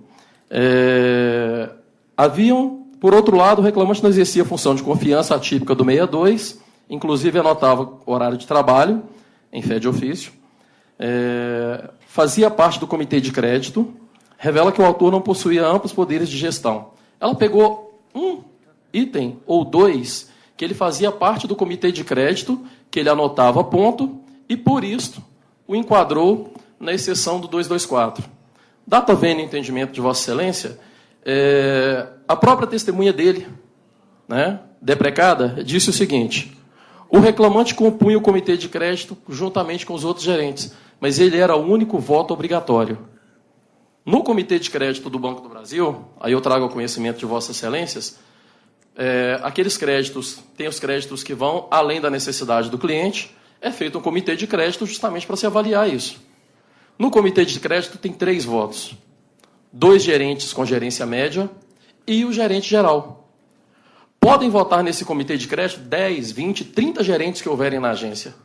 por outro lado, o reclamante não exercia a função de confiança atípica do 62, inclusive anotava horário de trabalho, em fé de ofício, fazia parte do comitê de crédito, revela que o autor não possuía amplos poderes de gestão. Ela pegou um item ou dois que ele fazia parte do comitê de crédito, que ele anotava ponto, e por isso o enquadrou na exceção do 224. Data vênia entendimento de Vossa Excelência, a própria testemunha dele, deprecada, disse o seguinte: o reclamante compunha o comitê de crédito juntamente com os outros gerentes, mas ele era o único voto obrigatório. No comitê de crédito do Banco do Brasil, aí eu trago ao conhecimento de Vossas Excelências, aqueles créditos, tem os créditos que vão além da necessidade do cliente, é feito um comitê de crédito justamente para se avaliar isso. No comitê de crédito tem 3 votos. 2 gerentes com gerência média e o gerente geral. Podem votar nesse comitê de crédito 10, 20, 30 gerentes que houverem na agência.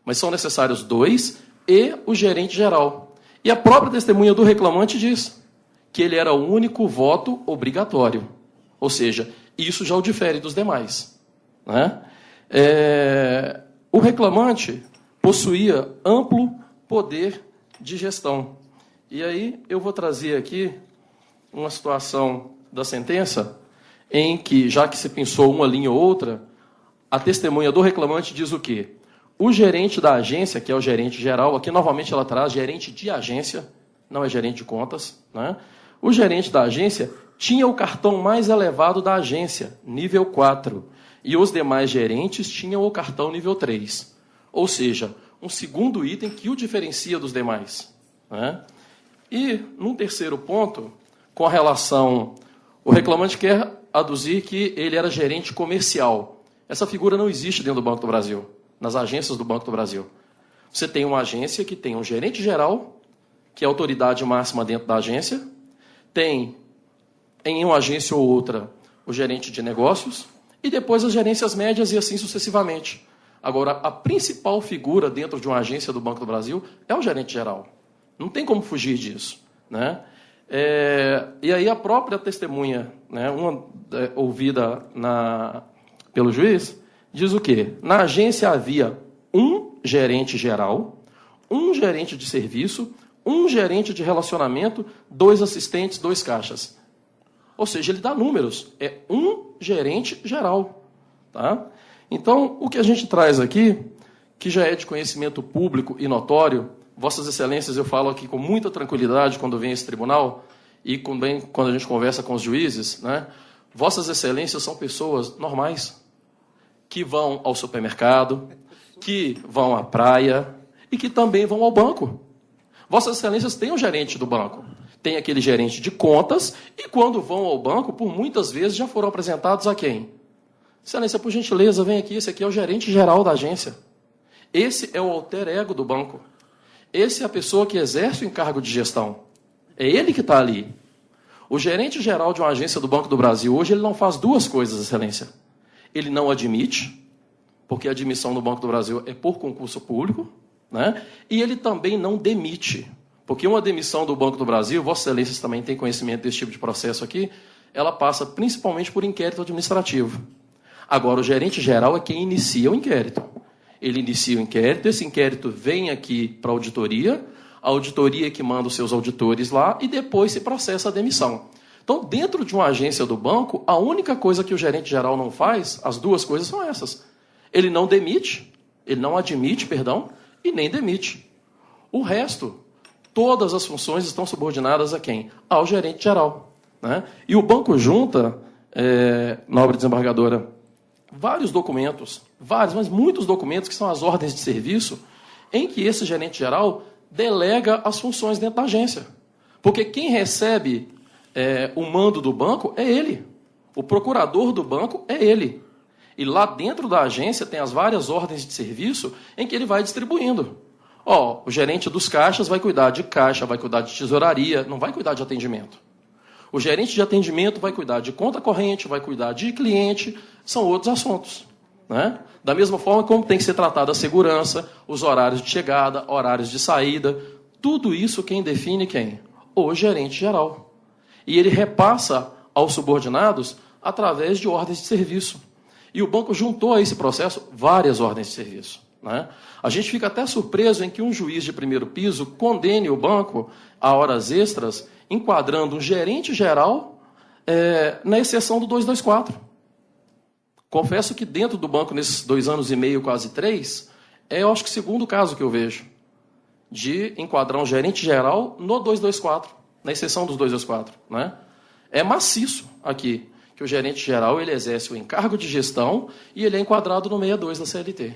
Mas são necessários 2 e o gerente geral. E a própria testemunha do reclamante diz que ele era o único voto obrigatório. Ou seja, isso já o difere dos demais. O reclamante possuía amplo poder de gestão. E aí eu vou trazer aqui uma situação da sentença em que, já que se pensou uma linha ou outra, a testemunha do reclamante diz o quê? O gerente da agência, que é o gerente geral, aqui novamente ela traz gerente de agência, não é gerente de contas, O gerente da agência tinha o cartão mais elevado da agência, nível 4, e os demais gerentes tinham o cartão nível 3. Ou seja, um segundo item que o diferencia dos demais. E, num terceiro ponto, com a relação... O reclamante quer aduzir que ele era gerente comercial. Essa figura não existe dentro do Banco do Brasil, nas agências do Banco do Brasil. Você tem uma agência que tem um gerente geral, que é a autoridade máxima dentro da agência, tem, em uma agência ou outra, o gerente de negócios, e depois as gerências médias e assim sucessivamente. Agora, a principal figura dentro de uma agência do Banco do Brasil é o gerente geral. Não tem como fugir disso. E aí a própria testemunha, ouvida pelo juiz, diz o quê? Na agência havia um gerente geral, um gerente de serviço, um gerente de relacionamento, 2 assistentes, 2 caixas. Ou seja, ele dá números. É um gerente geral. Então, o que a gente traz aqui, que já é de conhecimento público e notório, Vossas Excelências, eu falo aqui com muita tranquilidade quando vem esse tribunal e também quando a gente conversa com os juízes, Vossas Excelências são pessoas normais, que vão ao supermercado, que vão à praia e que também vão ao banco. Vossas Excelências têm um gerente do banco, tem aquele gerente de contas e quando vão ao banco, por muitas vezes já foram apresentados a quem? Excelência, por gentileza, vem aqui, esse aqui é o gerente geral da agência. Esse é o alter ego do banco. Esse é a pessoa que exerce o encargo de gestão. É ele que está ali. O gerente-geral de uma agência do Banco do Brasil, hoje, ele não faz duas coisas, Excelência. Ele não admite, porque a admissão no Banco do Brasil é por concurso público, né? E ele também não demite, porque uma demissão do Banco do Brasil, Vossa Excelência também tem conhecimento desse tipo de processo aqui, ela passa principalmente por inquérito administrativo. Agora, o gerente-geral é quem inicia o inquérito. Ele inicia o inquérito, esse inquérito vem aqui para a auditoria é que manda os seus auditores lá e depois se processa a demissão. Então, dentro de uma agência do banco, a única coisa que o gerente-geral não faz, as duas coisas são essas. Ele não demite, ele não admite, perdão, e nem demite. O resto, todas as funções estão subordinadas a quem? Ao gerente-geral. Né? E o banco junta, nobre desembargadora, vários documentos, mas muitos documentos que são as ordens de serviço, em que esse gerente-geral delega as funções dentro da agência. Porque quem recebe o mando do banco é ele. O procurador do banco é ele. E lá dentro da agência tem as várias ordens de serviço em que ele vai distribuindo. O gerente dos caixas vai cuidar de caixa, vai cuidar de tesouraria, não vai cuidar de atendimento. O gerente de atendimento vai cuidar de conta corrente, vai cuidar de cliente, são outros assuntos. Né? Da mesma forma como tem que ser tratada a segurança, os horários de chegada, horários de saída, tudo isso quem define quem? O gerente geral. E ele repassa aos subordinados através de ordens de serviço. E o banco juntou a esse processo várias ordens de serviço. Né? A gente fica até surpreso em que um juiz de primeiro piso condene o banco a horas extras, enquadrando um gerente geral na exceção do 224. Confesso que dentro do banco, nesses 2 anos e meio, quase 3, eu acho que o segundo caso que eu vejo de enquadrar um gerente geral no 224, na exceção dos 224. Né? É maciço aqui que o gerente geral ele exerce o encargo de gestão e ele é enquadrado no 62 da CLT.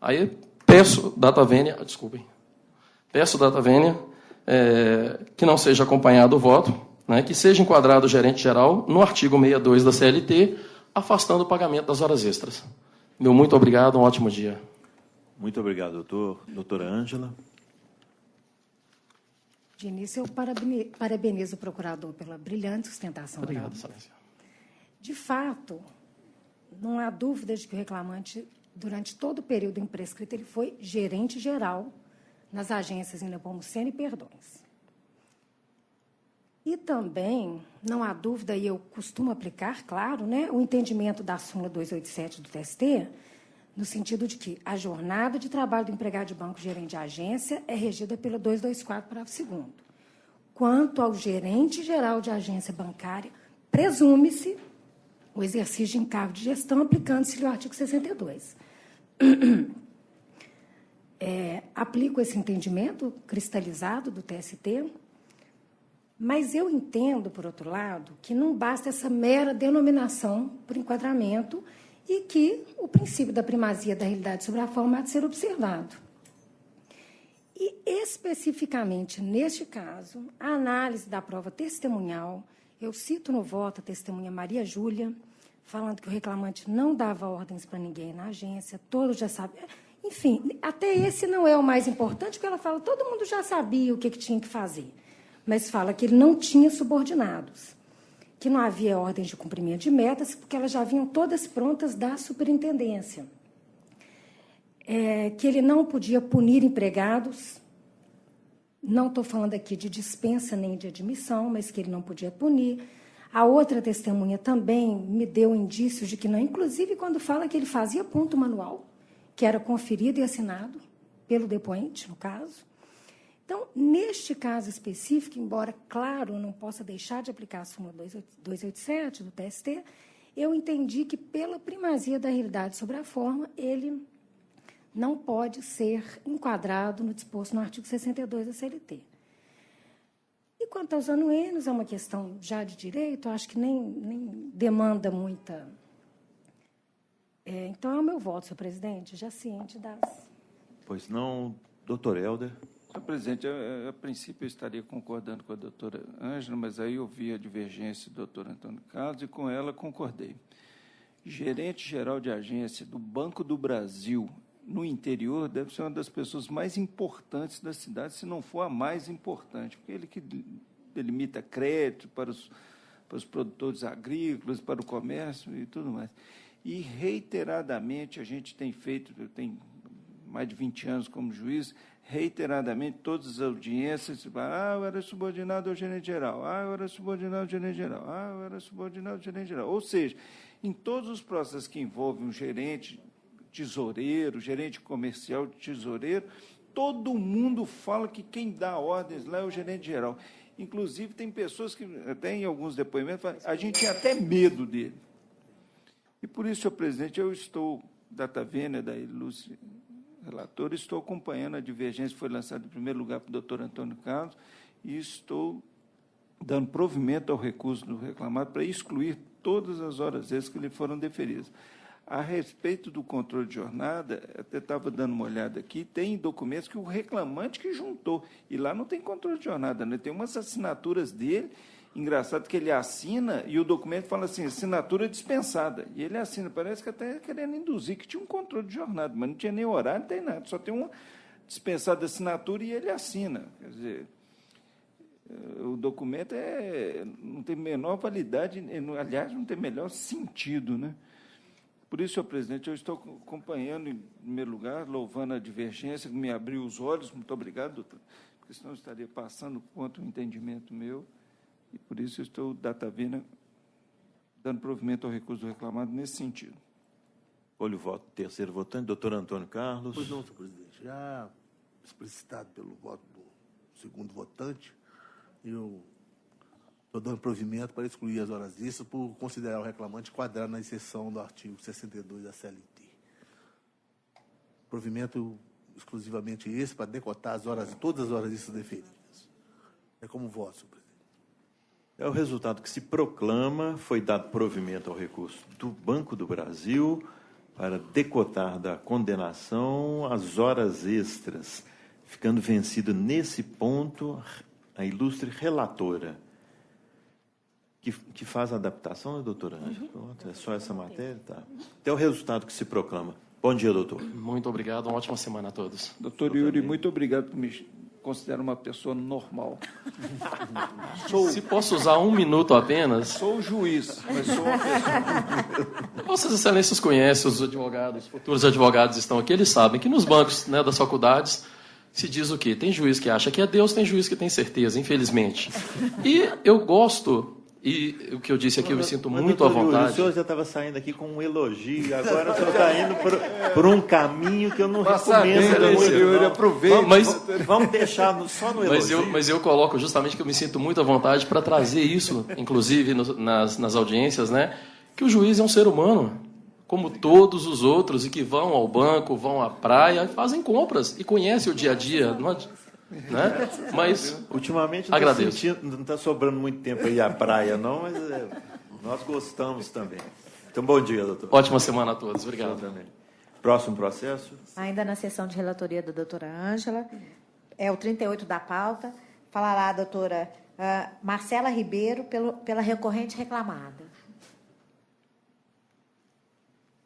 Aí peço, data vênia, que não seja acompanhado o voto, né, que seja enquadrado o gerente geral no artigo 62 da CLT, afastando o pagamento das horas extras. Meu muito obrigado, um ótimo dia. Muito obrigado, doutor. Doutora Ângela. De início, eu parabenizo o procurador pela brilhante sustentação. Obrigado, Excelência. De fato, não há dúvida de que o reclamante, durante todo o período imprescrito, ele foi gerente geral nas agências em Nepomuceno e Perdões. E também, não há dúvida, e eu costumo aplicar, claro, né, o entendimento da súmula 287 do TST, no sentido de que a jornada de trabalho do empregado de banco gerente de agência é regida pelo 224, parágrafo 2º. Quanto ao gerente geral de agência bancária, presume-se o exercício de encargo de gestão, aplicando-se-lhe o artigo 62. Aplico esse entendimento cristalizado do TST, mas eu entendo, por outro lado, que não basta essa mera denominação por enquadramento e que o princípio da primazia da realidade sobre a forma há de ser observado. E, especificamente neste caso, a análise da prova testemunhal, eu cito no voto a testemunha Maria Júlia, falando que o reclamante não dava ordens para ninguém na agência, todos já sabiam. Enfim, até esse não é o mais importante, porque ela fala todo mundo já sabia o que tinha que fazer, mas fala que ele não tinha subordinados, que não havia ordens de cumprimento de metas, porque elas já vinham todas prontas da superintendência, que ele não podia punir empregados, não estou falando aqui de dispensa nem de admissão, mas que ele não podia punir. A outra testemunha também me deu indícios de que não, inclusive quando fala que ele fazia ponto manual, que era conferido e assinado pelo depoente, no caso. Então, neste caso específico, embora, claro, não possa deixar de aplicar a súmula 287 do TST, eu entendi que, pela primazia da realidade sobre a forma, ele não pode ser enquadrado no disposto no artigo 62 da CLT. E quanto aos anuênios, é uma questão já de direito, acho que nem demanda muita... então, é o meu voto, senhor presidente, já ciente das... Pois não, doutor Helder. Senhor presidente, a princípio eu estaria concordando com a doutora Ângela, mas aí eu vi a divergência do doutor Antônio Carlos e com ela concordei. Gerente-geral de agência do Banco do Brasil, no interior, deve ser uma das pessoas mais importantes da cidade, se não for a mais importante, porque ele que delimita crédito para os produtores agrícolas, para o comércio e tudo mais. E, reiteradamente, a gente tem feito, eu tenho mais de 20 anos como juiz, reiteradamente, todas as audiências, eu era subordinado ao gerente geral, eu era subordinado ao gerente geral, eu era subordinado ao gerente geral. Ou seja, em todos os processos que envolvem um gerente tesoureiro, gerente comercial de tesoureiro, todo mundo fala que quem dá ordens lá é o gerente geral. Inclusive, tem pessoas que, até em alguns depoimentos, falam, a gente tinha até medo dele. E, por isso, senhor presidente, eu estou, data vênia da ilustre relatora, estou acompanhando a divergência que foi lançada em primeiro lugar para o doutor Antônio Carlos e estou dando provimento ao recurso do reclamado para excluir todas as horas extras que lhe foram deferidas. A respeito do controle de jornada, até estava dando uma olhada aqui, tem documentos que o reclamante que juntou, e lá não tem controle de jornada, né? Tem umas assinaturas dele, engraçado que ele assina e o documento fala assim, assinatura dispensada, e ele assina, parece que até querendo induzir que tinha um controle de jornada, mas não tinha nem horário, não tem nada, só tem uma dispensada assinatura e ele assina. Quer dizer, o documento não tem menor validade, aliás, não tem melhor sentido, né? Por isso, senhor presidente, eu estou acompanhando, em primeiro lugar, louvando a divergência, que me abriu os olhos, muito obrigado, doutor, porque senão eu estaria passando contra o entendimento meu, e por isso eu estou, data vênia, dando provimento ao recurso do reclamado nesse sentido. Olha o voto do terceiro votante, doutor Antônio Carlos. Pois não, senhor presidente. Já explicitado pelo voto do segundo votante, eu estou dando provimento para excluir as horas extras por considerar o reclamante quadrado na exceção do artigo 62 da CLT. Provimento exclusivamente esse para decotar todas as horas extras deferidas. É como voto, senhor presidente. É o resultado que se proclama, foi dado provimento ao recurso do Banco do Brasil para decotar da condenação as horas extras, ficando vencida nesse ponto a ilustre relatora, que faz a adaptação, né, doutora Ângela? É só essa matéria? Tá. Até o resultado que se proclama. Bom dia, doutor. Muito obrigado, uma ótima semana a todos. Doutor Yuri, muito obrigado por me considerar uma pessoa normal. Se posso usar 1 minuto apenas... Sou juiz, mas sou uma pessoa... Vossas Excelências conhecem os advogados, futuros advogados estão aqui, eles sabem que nos bancos, né, das faculdades se diz o quê? Tem juiz que acha que é Deus, tem juiz que tem certeza, infelizmente. E eu gosto... E o que eu disse aqui, eu me sinto muito à vontade. Yuri, o senhor já estava saindo aqui com um elogio, agora o senhor está indo por um caminho que eu não recomendo muito. Aproveita. Vamos deixar só no elogio. Mas eu coloco justamente que eu me sinto muito à vontade para trazer isso, inclusive nas audiências, né? Que o juiz é um ser humano, como todos os outros, e que vão ao banco, vão à praia, fazem compras e conhecem o dia a dia. Né? Mas ultimamente agradeço. Não está sobrando muito tempo aí à praia, não, mas nós gostamos também. Então, bom dia, doutor. Ótima semana a todos. Obrigado. Também. Próximo processo. Ainda na sessão de relatoria da doutora Ângela, é o 38 da pauta, falará a doutora Marcela Ribeiro pela recorrente reclamada.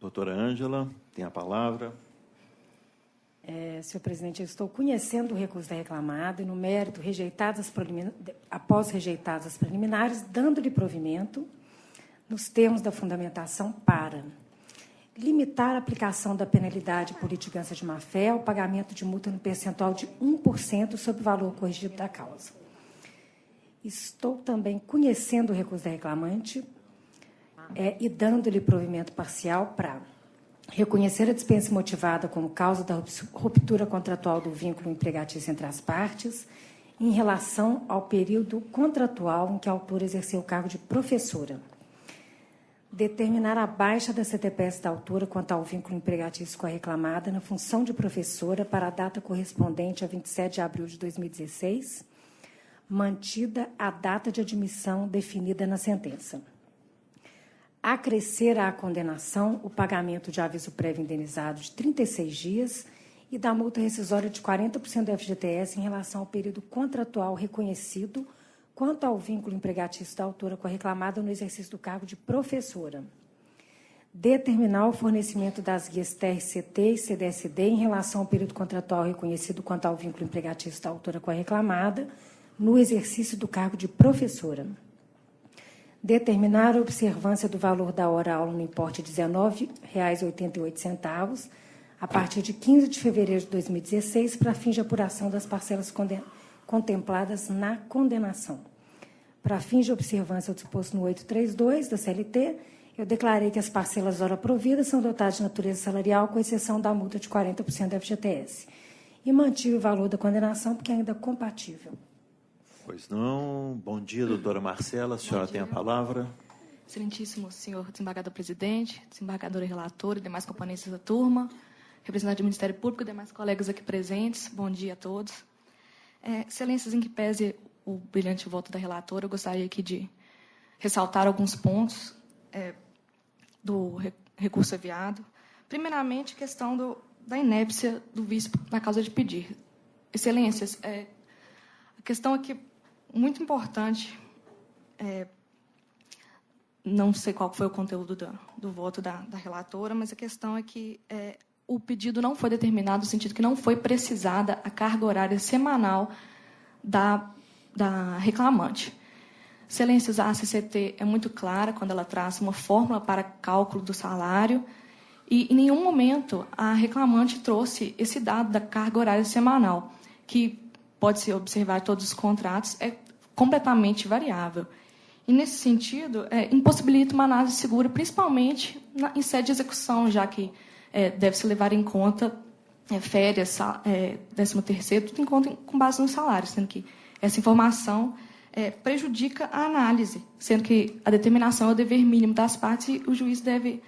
Doutora Ângela, tem a palavra. Senhor presidente, eu estou conhecendo o recurso da reclamada e, no mérito, após rejeitadas as preliminares, dando-lhe provimento, nos termos da fundamentação, para limitar a aplicação da penalidade por litigância de má-fé ao pagamento de multa no percentual de 1% sobre o valor corrigido da causa. Estou também conhecendo o recurso da reclamante e dando-lhe provimento parcial para reconhecer a dispensa motivada como causa da ruptura contratual do vínculo empregatício entre as partes em relação ao período contratual em que a autora exerceu o cargo de professora. Determinar a baixa da CTPS da autora quanto ao vínculo empregatício com a reclamada na função de professora para a data correspondente a 27 de abril de 2016, mantida a data de admissão definida na sentença. Acrescer à condenação o pagamento de aviso prévio indenizado de 36 dias e da multa rescisória de 40% do FGTS em relação ao período contratual reconhecido quanto ao vínculo empregatício da autora com a reclamada no exercício do cargo de professora. Determinar o fornecimento das guias TRCT e CDSD em relação ao período contratual reconhecido quanto ao vínculo empregatício da autora com a reclamada no exercício do cargo de professora. Determinar a observância do valor da hora-aula no importe de R$ 19,88, a partir de 15 de fevereiro de 2016, para fins de apuração das parcelas contempladas na condenação. Para fins de observância ao disposto no 832 da CLT, eu declarei que as parcelas hora providas são dotadas de natureza salarial, com exceção da multa de 40% da FGTS. E mantive o valor da condenação, porque ainda é compatível. Pois não. Bom dia, doutora Marcela. A senhora tem a palavra. Excelentíssimo senhor desembargador presidente, desembargadora relatora e demais componentes da turma, representante do Ministério Público e demais colegas aqui presentes, bom dia a todos. Excelências, em que pese o brilhante voto da relatora, eu gostaria aqui de ressaltar alguns pontos do recurso enviado. Primeiramente, a questão da inépcia do vice na causa de pedir. Excelências, a questão aqui muito importante, não sei qual foi o conteúdo do voto da relatora, mas a questão é que o pedido não foi determinado no sentido que não foi precisada a carga horária semanal da reclamante. Excelências, a ACCT é muito clara quando ela traz uma fórmula para cálculo do salário e, em nenhum momento, a reclamante trouxe esse dado da carga horária semanal, que pode-se observar em todos os contratos, é completamente variável. E, nesse sentido, impossibilita uma análise segura, principalmente em sede de execução, já que deve-se levar em conta férias, 13º, tudo em conta com base no salário, sendo que essa informação prejudica a análise, sendo que a determinação é o dever mínimo das partes e o juiz deve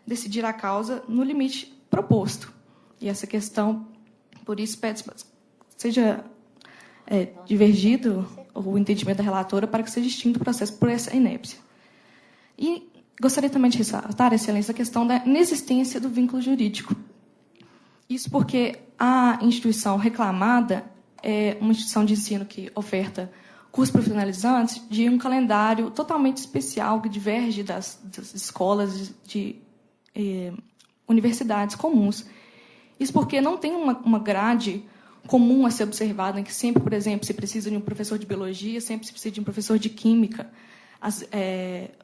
decidir a causa no limite proposto. E essa questão, por isso, pede seja divergido o entendimento da relatora para que seja extinto o processo por essa inépcia. E gostaria também de ressaltar, excelência, a questão da inexistência do vínculo jurídico. Isso porque a instituição reclamada é uma instituição de ensino que oferta cursos profissionalizantes de um calendário totalmente especial que diverge das escolas de universidades comuns. Isso porque não tem uma grade comum a ser observada, em que sempre, por exemplo, se precisa de um professor de biologia, sempre se precisa de um professor de química.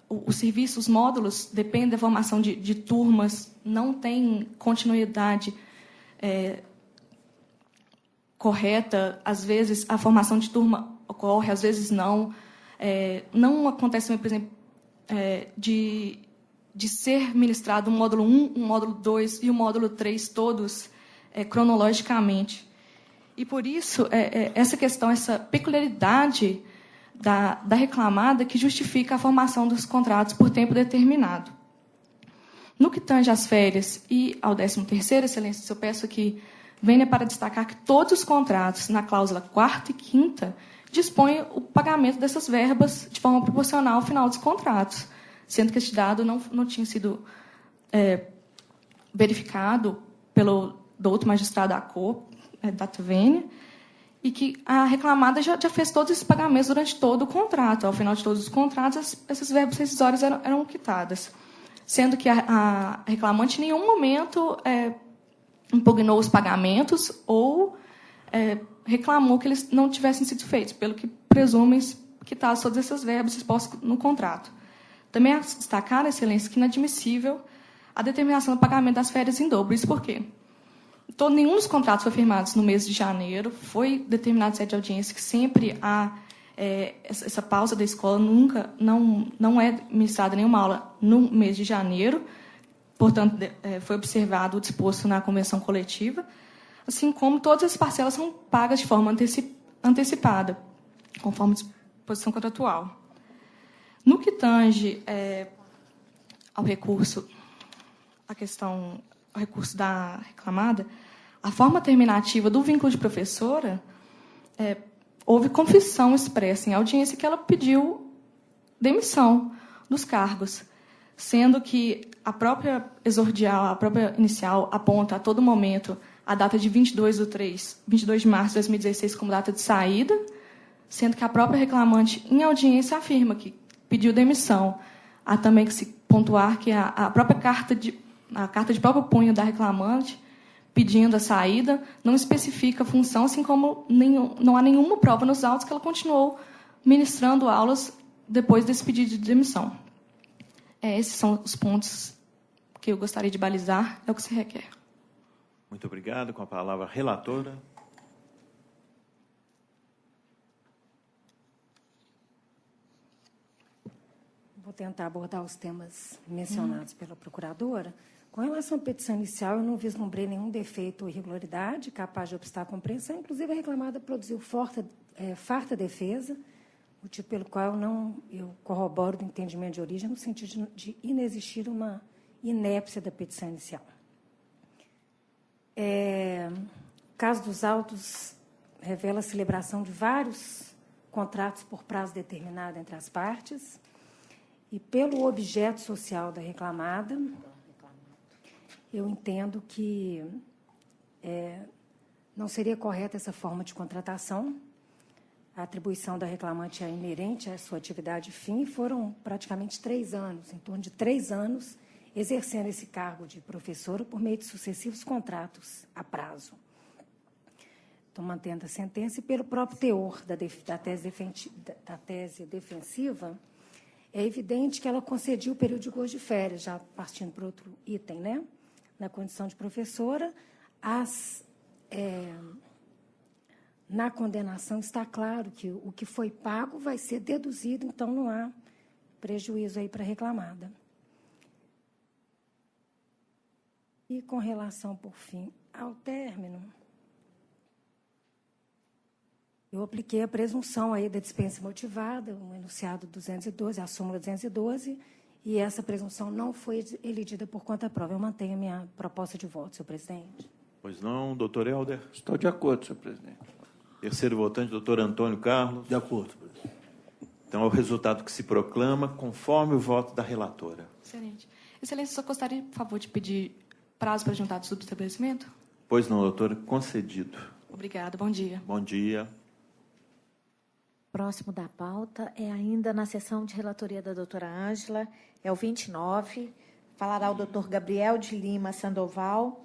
Os serviços, os módulos, dependem da formação de turmas, não tem continuidade correta. Às vezes, a formação de turma ocorre, às vezes não. Não acontece, por exemplo, de ser ministrado o módulo 1, o módulo 2 e o módulo 3, todos cronologicamente. E, por isso, essa questão, essa peculiaridade da reclamada que justifica a formação dos contratos por tempo determinado. No que tange às férias e ao 13º, excelência, eu peço que venha para destacar que todos os contratos, na cláusula 4ª e 5ª, dispõem o pagamento dessas verbas de forma proporcional ao final dos contratos, sendo que este dado não tinha sido verificado pelo doutor magistrado da Corte, data vênia, e que a reclamada já fez todos esses pagamentos durante todo o contrato. Ao final de todos os contratos, essas verbas rescisórias eram quitadas, sendo que a reclamante em nenhum momento impugnou os pagamentos ou reclamou que eles não tivessem sido feitos, pelo que presumem quitar todas essas verbas expostas no contrato. Também é destacar, excelência, que é inadmissível a determinação do pagamento das férias em dobro. Isso por quê? Nenhum dos contratos foi firmados no mês de janeiro, foi determinado sede de audiência que sempre há essa pausa da escola, não é ministrada nenhuma aula no mês de janeiro, portanto, foi observado o disposto na convenção coletiva, assim como todas as parcelas são pagas de forma antecipada, conforme a disposição contratual. No que tange ao recurso, o recurso da reclamada, a forma terminativa do vínculo de professora, houve confissão expressa em audiência que ela pediu demissão dos cargos, sendo que a própria exordial, a própria inicial, aponta a todo momento a data de 22 de março de 2016 como data de saída, sendo que a própria reclamante, em audiência, afirma que pediu demissão. Há também que se pontuar que a própria carta de próprio punho da reclamante pedindo a saída, não especifica a função, assim como não há nenhuma prova nos autos que ela continuou ministrando aulas depois desse pedido de demissão. Esses são os pontos que eu gostaria de balizar, é o que se requer. Muito obrigado. Com a palavra, a relatora. Vou tentar abordar os temas mencionados pela procuradora. Com relação à petição inicial, eu não vislumbrei nenhum defeito ou irregularidade capaz de obstar a compreensão. Inclusive, a reclamada produziu farta defesa, motivo pelo qual eu corroboro do entendimento de origem no sentido de inexistir uma inépcia da petição inicial. O caso dos autos revela a celebração de vários contratos por prazo determinado entre as partes e pelo objeto social da reclamada, eu entendo que não seria correta essa forma de contratação. A atribuição da reclamante é inerente à sua atividade fim e foram praticamente 3 anos, em torno de 3 anos, exercendo esse cargo de professora por meio de sucessivos contratos a prazo. Estou mantendo a sentença e pelo próprio teor da tese defensiva, é evidente que ela concediu o período de gozo de férias, já partindo para outro item, né? Na condição de professora, na condenação está claro que o que foi pago vai ser deduzido, então não há prejuízo aí para a reclamada. E com relação, por fim, ao término, eu apliquei a presunção aí da dispensa motivada, o enunciado 212, a súmula 212, e essa presunção não foi elidida por conta própria. Eu mantenho a minha proposta de voto, senhor presidente. Pois não, doutor Helder? Estou de acordo, senhor presidente. Terceiro votante, doutor Antônio Carlos? De acordo, presidente. Então, é o resultado que se proclama conforme o voto da relatora. Excelente. Excelência, só gostaria, por favor, de pedir prazo para juntar do subestabelecimento? Pois não, doutora, concedido. Obrigada, bom dia. Bom dia. Próximo da pauta é ainda na sessão de relatoria da doutora Ângela, é o 29. Falará o doutor Gabriel de Lima Sandoval,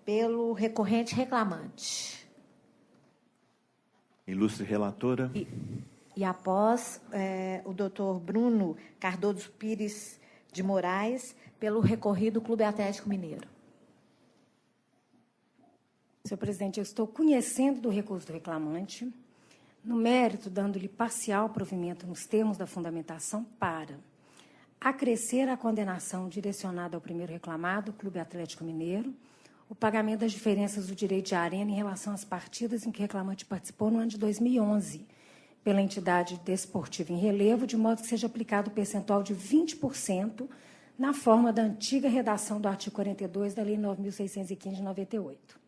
pelo recorrente reclamante. Ilustre relatora. E após, o doutor Bruno Cardoso Pires de Moraes, pelo recorrido Clube Atlético Mineiro. Senhor presidente, eu estou conhecendo do recurso do reclamante, no mérito, dando-lhe parcial provimento nos termos da fundamentação para acrescer a condenação direcionada ao primeiro reclamado, Clube Atlético Mineiro, o pagamento das diferenças do direito de arena em relação às partidas em que o reclamante participou no ano de 2011, pela entidade desportiva em relevo, de modo que seja aplicado o percentual de 20% na forma da antiga redação do artigo 42 da Lei 9.615 de 98.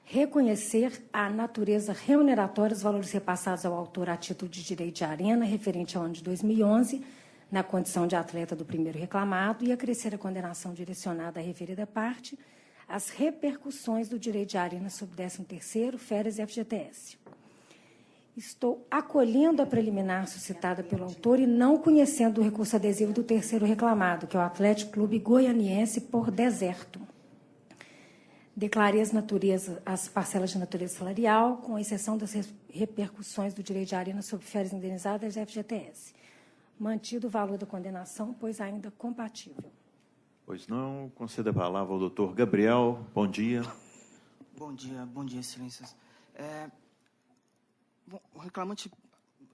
Reconhecer a natureza remuneratória dos valores repassados ao autor a título de direito de arena, referente ao ano de 2011, na condição de atleta do primeiro reclamado, e acrescer a condenação direcionada à referida parte, as repercussões do direito de arena sobre 13º, férias e FGTS. Estou acolhendo a preliminar suscitada pelo autor e não conhecendo o recurso adesivo do terceiro reclamado, que é o Atlético Clube Goianiense por Deserto. Declarei as parcelas de natureza salarial, com exceção das repercussões do direito de arena sobre férias indenizadas e FGTS. Mantido o valor da condenação, pois ainda compatível. Pois não, conceda a palavra ao doutor Gabriel. Bom dia. Bom dia, excelências. O reclamante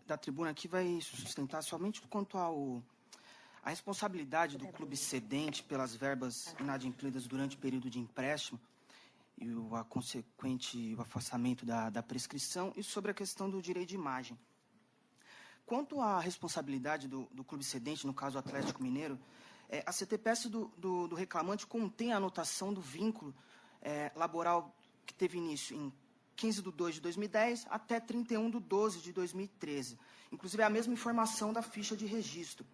da tribuna aqui vai sustentar somente quanto a responsabilidade do clube cedente pelas verbas inadimplidas durante o período de empréstimo e o consequente afastamento da prescrição, e sobre a questão do direito de imagem. Quanto à responsabilidade do clube cedente, no caso Atlético Mineiro, a CTPS do reclamante contém a anotação do vínculo laboral que teve início em 15/2 de 2010 até 31/12 de 2013. Inclusive, é a mesma informação da ficha de registro.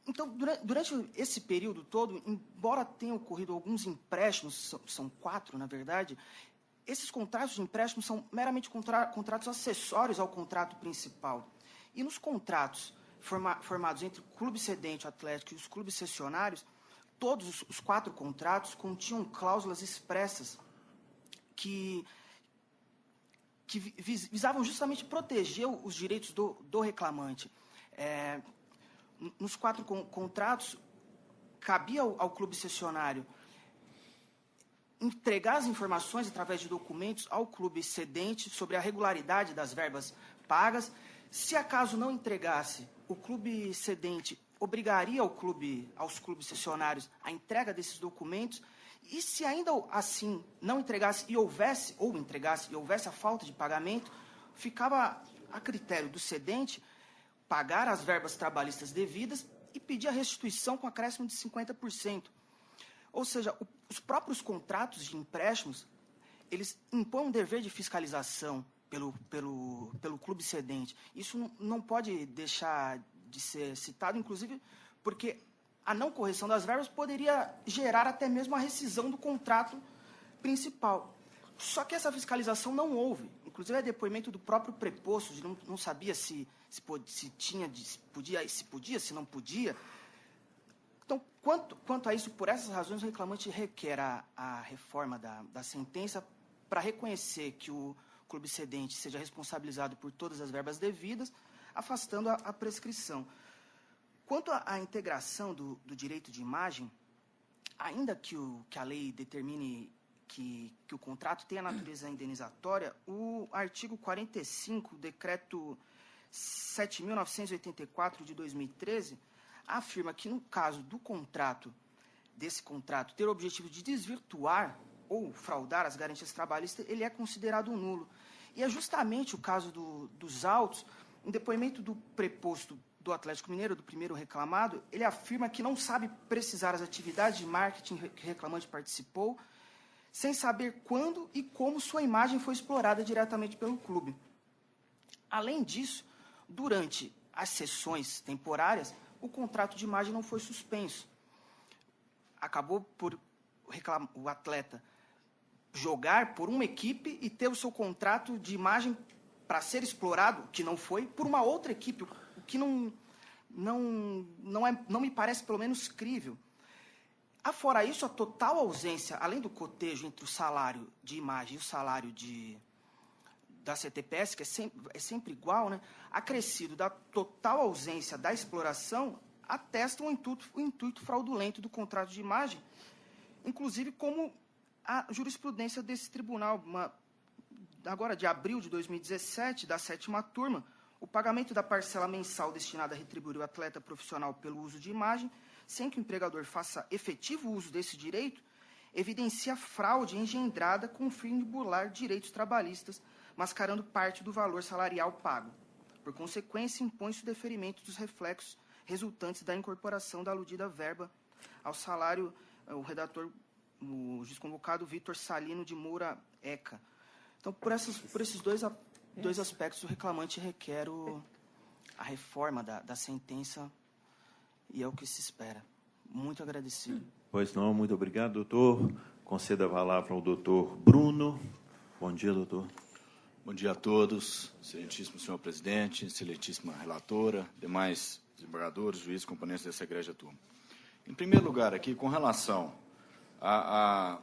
Então, durante esse período todo, embora tenham ocorrido alguns empréstimos, são 4, na verdade, esses contratos de empréstimo são meramente contratos acessórios ao contrato principal. E nos contratos formados entre o clube cedente, o Atlético, e os clubes cessionários, todos os 4 contratos continham cláusulas expressas que visavam justamente proteger os direitos do reclamante. Nos 4 contratos, cabia ao clube cessionário entregar as informações através de documentos ao clube cedente sobre a regularidade das verbas pagas. Se acaso não entregasse, o clube cedente obrigaria aos clubes cessionários a entrega desses documentos, e se ainda assim não entregasse e houvesse a falta de pagamento, ficava a critério do cedente pagar as verbas trabalhistas devidas e pedir a restituição com acréscimo de 50%. Ou seja, os próprios contratos de empréstimos, eles impõem um dever de fiscalização pelo clube cedente. Isso não pode deixar de ser citado, inclusive porque a não correção das verbas poderia gerar até mesmo a rescisão do contrato principal. Só que essa fiscalização não houve. Inclusive, é depoimento do próprio preposto, de não sabia se podia, se não podia. Então, quanto a isso, por essas razões, o reclamante requer a reforma da sentença para reconhecer que o clube cedente seja responsabilizado por todas as verbas devidas, afastando a prescrição. Quanto à integração do direito de imagem, ainda que a lei determine que o contrato tenha natureza indenizatória, o artigo 45, decreto 7.984 de 2013, afirma que, no caso desse contrato ter o objetivo de desvirtuar ou fraudar as garantias trabalhistas, ele é considerado nulo. E é justamente o caso dos autos, em depoimento do preposto do Atlético Mineiro, do primeiro reclamado, ele afirma que não sabe precisar as atividades de marketing que o reclamante participou, sem saber quando e como sua imagem foi explorada diretamente pelo clube. Além disso, durante as sessões temporárias, o contrato de imagem não foi suspenso. Acabou por o atleta jogar por uma equipe e ter o seu contrato de imagem para ser explorado, que não foi, por uma outra equipe, o que não me parece, pelo menos, crível. Afora isso, a total ausência, além do cotejo entre o salário de imagem e o salário da CTPS, que é sempre igual, né, acrescido da total ausência da exploração, atesta o intuito fraudulento do contrato de imagem, inclusive como a jurisprudência desse tribunal, agora de abril de 2017, da 7ª turma, o pagamento da parcela mensal destinada a retribuir o atleta profissional pelo uso de imagem, sem que o empregador faça efetivo uso desse direito, evidencia fraude engendrada com o fim de burlar direitos trabalhistas, mascarando parte do valor salarial pago. Por consequência, impõe-se o deferimento dos reflexos resultantes da incorporação da aludida verba ao salário, o juiz convocado Vitor Salino de Moura Eca. Então, por esses dois aspectos, o reclamante requer a reforma da sentença, e é o que se espera. Muito agradecido. Pois não, muito obrigado, doutor. Concedo a palavra ao doutor Bruno. Bom dia, doutor. Bom dia a todos, excelentíssimo senhor presidente, excelentíssima relatora, demais desembargadores, juízes, componentes dessa egrégia turma. Em primeiro lugar, aqui, com relação à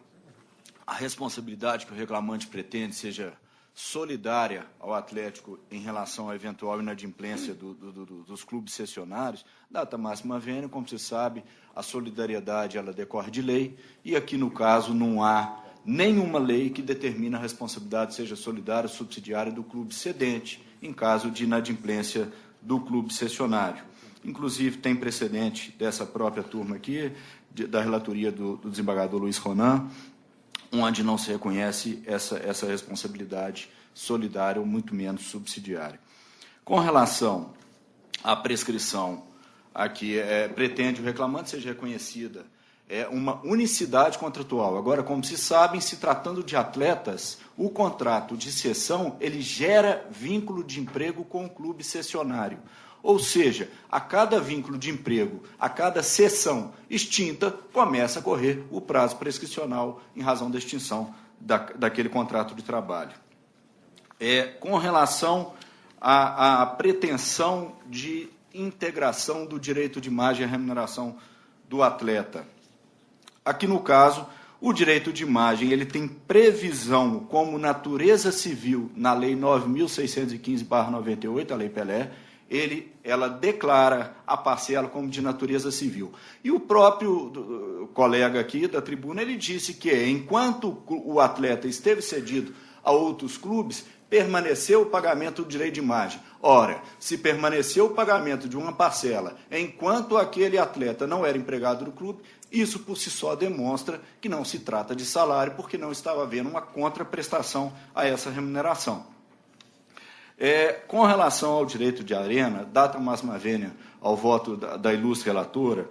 responsabilidade que o reclamante pretende seja solidária ao Atlético em relação à eventual inadimplência dos clubes cessionários, data máxima vênia, como se sabe, a solidariedade ela decorre de lei, e aqui, no caso, não há nenhuma lei que determine a responsabilidade seja solidária ou subsidiária do clube cedente, em caso de inadimplência do clube cessionário. Inclusive, tem precedente dessa própria turma aqui, da relatoria do desembargador Luiz Ronan, onde não se reconhece essa responsabilidade solidária ou muito menos subsidiária. Com relação à prescrição, aqui pretende o reclamante seja reconhecida uma unicidade contratual. Agora, como se sabem, se tratando de atletas, o contrato de cessão ele gera vínculo de emprego com o clube cessionário. Ou seja, a cada vínculo de emprego, a cada cessão extinta, começa a correr o prazo prescricional em razão da extinção daquele contrato de trabalho. Com relação à pretensão de integração do direito de imagem e remuneração do atleta, Aqui no caso, o direito de imagem ele tem previsão como natureza civil na Lei 9.615/98, a Lei Pelé, ela declara a parcela como de natureza civil. E o próprio colega aqui da tribuna, ele disse que enquanto o atleta esteve cedido a outros clubes, permaneceu o pagamento do direito de imagem. Ora, se permaneceu o pagamento de uma parcela enquanto aquele atleta não era empregado do clube, isso por si só demonstra que não se trata de salário, porque não estava havendo uma contraprestação a essa remuneração. Com relação ao direito de arena, data máxima vênia ao voto da ilustre relatora,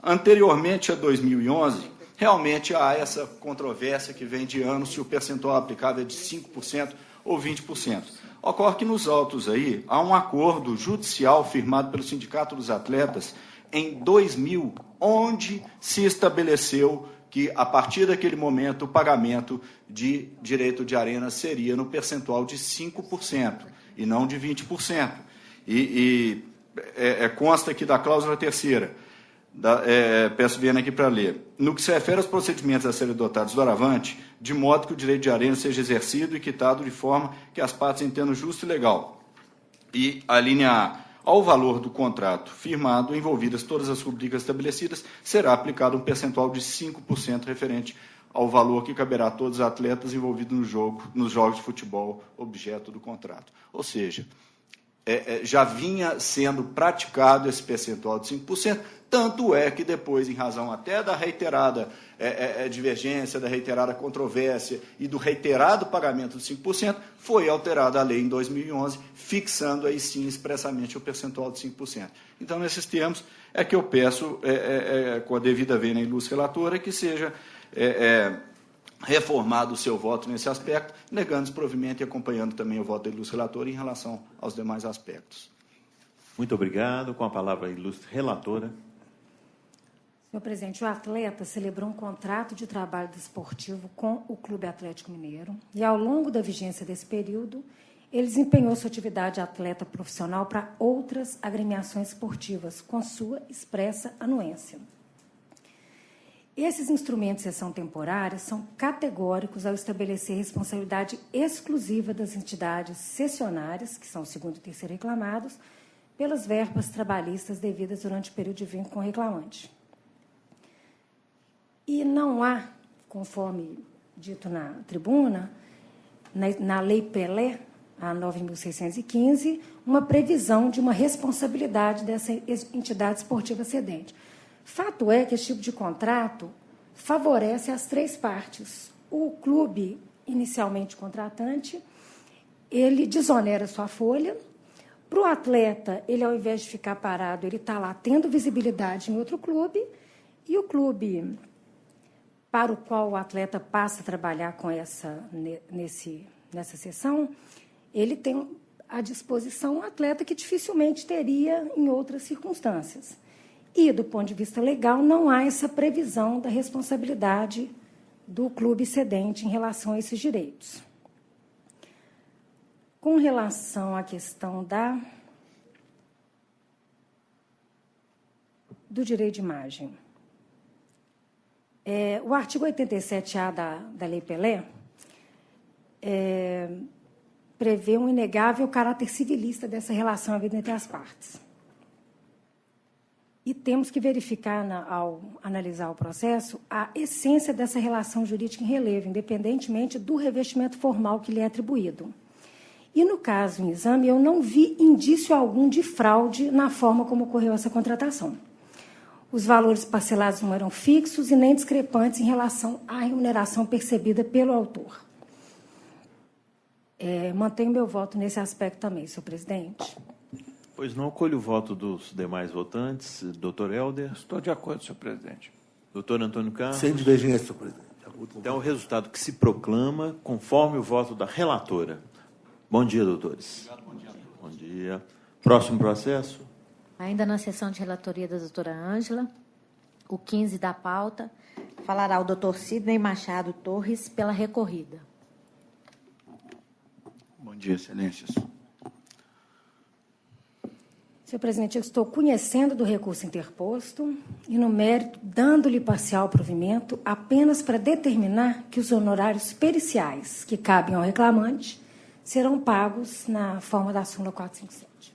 anteriormente a 2011, realmente há essa controvérsia que vem de anos se o percentual aplicável é de 5% ou 20%. Ocorre que nos autos aí há um acordo judicial firmado pelo Sindicato dos Atletas em 2000, onde se estabeleceu que, a partir daquele momento, o pagamento de direito de arena seria no percentual de 5%, e não de 20%. Consta aqui da cláusula terceira, peço Viana aqui para ler, no que se refere aos procedimentos a serem adotados doravante, de modo que o direito de arena seja exercido e quitado de forma que as partes entendam justo e legal. E a linha A, ao valor do contrato firmado, envolvidas todas as rubricas estabelecidas, será aplicado um percentual de 5% referente ao valor que caberá a todos os atletas envolvidos nos jogos de futebol objeto do contrato. Ou seja, já vinha sendo praticado esse percentual de 5%, tanto é que depois, em razão até da reiterada divergência, da reiterada controvérsia e do reiterado pagamento de 5%, foi alterada a lei em 2011, fixando aí sim expressamente o percentual de 5%. Então, nesses termos, é que eu peço, com a devida vênia ilustre relatora, que seja reformado o seu voto nesse aspecto, negando desprovimento e acompanhando também o voto da ilustre relatora em relação aos demais aspectos. Muito obrigado. Com a palavra a ilustre relatora. Senhor presidente, o atleta celebrou um contrato de trabalho desportivo com o Clube Atlético Mineiro e, ao longo da vigência desse período, ele desempenhou sua atividade atleta profissional para outras agremiações esportivas, com sua expressa anuência. Esses instrumentos de cessão temporária são categóricos ao estabelecer responsabilidade exclusiva das entidades cessionárias, que são o segundo e terceiro reclamados, pelas verbas trabalhistas devidas durante o período de vínculo com o reclamante. E não há, conforme dito na tribuna, na Lei Pelé, a 9.615, uma previsão de uma responsabilidade dessa entidade esportiva cedente. Fato é que esse tipo de contrato favorece as três partes. O clube, inicialmente contratante, ele desonera sua folha. Para o atleta, ele, ao invés de ficar parado, ele está lá tendo visibilidade em outro clube, e o clube para o qual o atleta passa a trabalhar com nessa sessão, ele tem à disposição um atleta que dificilmente teria em outras circunstâncias. E, do ponto de vista legal, não há essa previsão da responsabilidade do clube cedente em relação a esses direitos. Com relação à questão do direito de imagem, o artigo 87A da Lei Pelé prevê um inegável caráter civilista dessa relação havida entre as partes. E temos que verificar, ao analisar o processo, a essência dessa relação jurídica em relevo, independentemente do revestimento formal que lhe é atribuído. E, no caso em exame, eu não vi indício algum de fraude na forma como ocorreu essa contratação. Os valores parcelados não eram fixos e nem discrepantes em relação à remuneração percebida pelo autor. Mantenho meu voto nesse aspecto também, senhor presidente. Pois não, colho o voto dos demais votantes. Doutor Helder. Estou de acordo, senhor presidente. Doutor Antônio Carlos. Sem divergência, senhor presidente. Então, o resultado que se proclama conforme o voto da relatora. Bom dia, doutores. Obrigado, bom dia. Bom dia. Próximo processo. Ainda na sessão de relatoria da doutora Ângela, o 15 da pauta, falará o doutor Sidney Machado Torres pela recorrida. Bom dia, excelências. Senhor presidente, eu estou conhecendo do recurso interposto e, no mérito, dando-lhe parcial provimento apenas para determinar que os honorários periciais que cabem ao reclamante serão pagos na forma da súmula 457.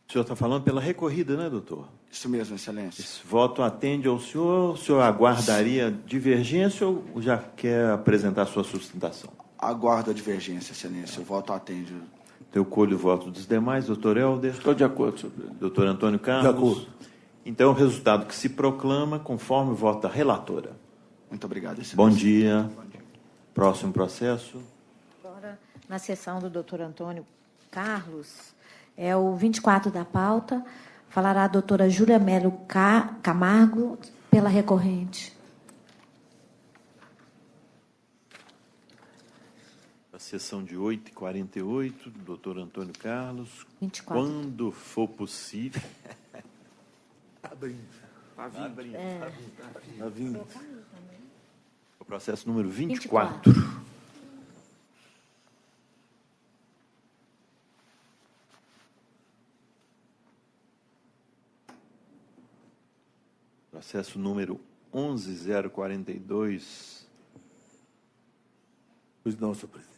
O senhor está falando pela recorrida, né, doutor? Isso mesmo, excelência. Esse voto atende ao senhor? O senhor aguardaria divergência ou já quer apresentar a sua sustentação? Aguardo a divergência, excelência. O voto atende. Eu colho o voto dos demais. Doutor Helder? Estou de acordo, senhor presidente. Doutor Antônio Carlos? De acordo. Então, o resultado que se proclama conforme o voto da relatora. Muito obrigado, excelência. Bom dia. Próximo processo. Agora, na sessão do doutor Antônio Carlos, é o 24 da pauta, falará a doutora Júlia Melo Camargo, pela recorrente. A sessão de 8h48, do doutor Antônio Carlos. 24. Quando for possível. Abrindo. Tá vindo. O processo número 24. Processo número 11042. Pois não, senhor presidente.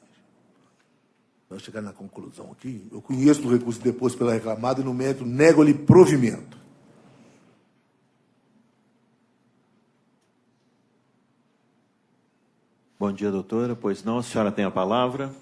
Para chegar na conclusão aqui, eu conheço do recurso deposto pela reclamada e, no mérito, nego-lhe provimento. Bom dia, doutora. Pois não, a senhora tem a palavra.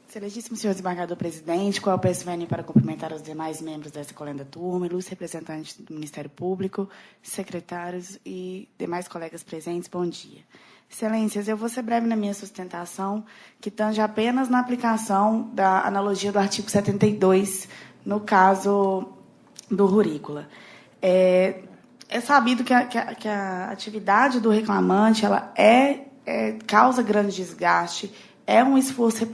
Excelentíssimo senhor desembargador presidente, qual é o PSVN para cumprimentar os demais membros dessa colenda turma, ilustres representantes do Ministério Público, secretários e demais colegas presentes, bom dia. Excelências, eu vou ser breve na minha sustentação, que tange apenas na aplicação da analogia do artigo 72, no caso do rurícola. É sabido que a atividade do reclamante ela causa grande desgaste, é um esforço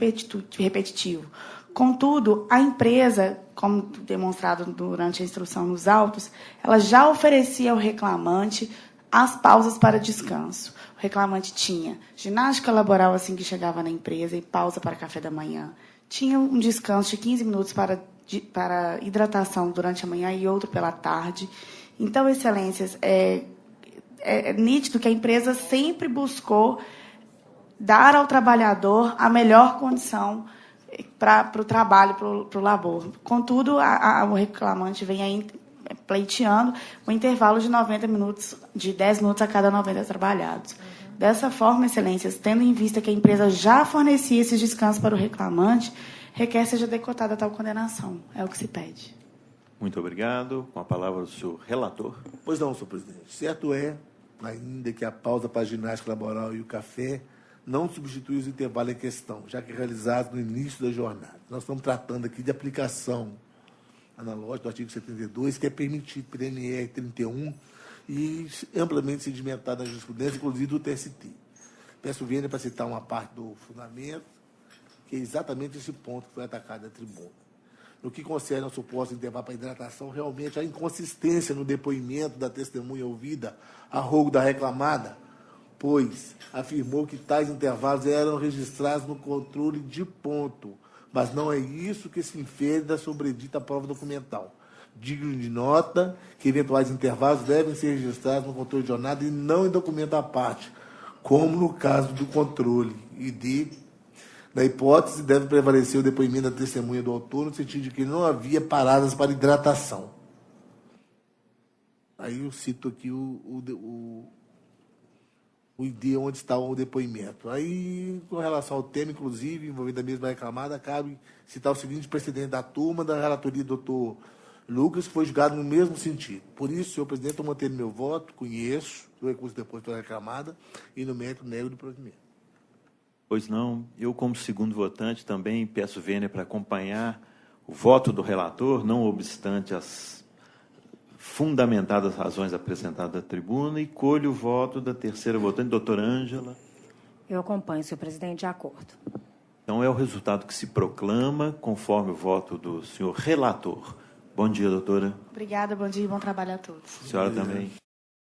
repetitivo. Contudo, a empresa, como demonstrado durante a instrução nos autos, ela já oferecia ao reclamante as pausas para descanso. O reclamante tinha ginástica laboral assim que chegava na empresa e pausa para café da manhã. Tinha um descanso de 15 minutos para hidratação durante a manhã e outro pela tarde. Então, excelências, é nítido que a empresa sempre buscou dar ao trabalhador a melhor condição para o trabalho, para o labor. Contudo, o reclamante vem aí pleiteando um intervalo de 90 minutos, de 10 minutos a cada 90 trabalhados. Dessa forma, excelências, tendo em vista que a empresa já fornecia esses descansos para o reclamante, requer seja decotada tal condenação. É o que se pede. Muito obrigado. Com a palavra o senhor relator. Pois não, senhor presidente. Certo é, ainda que a pausa para a ginástica laboral e o café não substitui os intervalos em questão, já que realizados no início da jornada. Nós estamos tratando aqui de aplicação analógica do artigo 72, que é permitido pela NR 31 e amplamente sedimentado na jurisprudência, inclusive do TST. Peço vênia para citar uma parte do fundamento, que é exatamente esse ponto que foi atacado na tribuna. No que concerne ao suposto intervalo para hidratação, realmente há inconsistência no depoimento da testemunha ouvida a rogo da reclamada, pois afirmou que tais intervalos eram registrados no controle de ponto, mas não é isso que se infere da sobredita prova documental. Digno de nota que eventuais intervalos devem ser registrados no controle de jornada e não em documento à parte, como no caso do controle. Na hipótese, deve prevalecer o depoimento da testemunha do autor, no sentido de que não havia paradas para hidratação. Aí eu cito aqui o ID onde está o depoimento. Aí, com relação ao tema, inclusive, envolvendo a mesma reclamada, cabe citar o seguinte precedente da turma, da relatoria do doutor Lucas, que foi julgado no mesmo sentido. Por isso, senhor presidente, estou mantendo meu voto, conheço o recurso depois pela reclamada e, no mérito, nego de provimento. Pois não, eu, como segundo votante, também peço vênia para acompanhar o voto do relator, não obstante as fundamentadas razões apresentadas à tribuna, e colho o voto da terceira votante, doutora Ângela. Eu acompanho, senhor presidente, de acordo. Então, é o resultado que se proclama, conforme o voto do senhor relator. Bom dia, doutora. Obrigada, bom dia e bom trabalho a todos. A senhora também.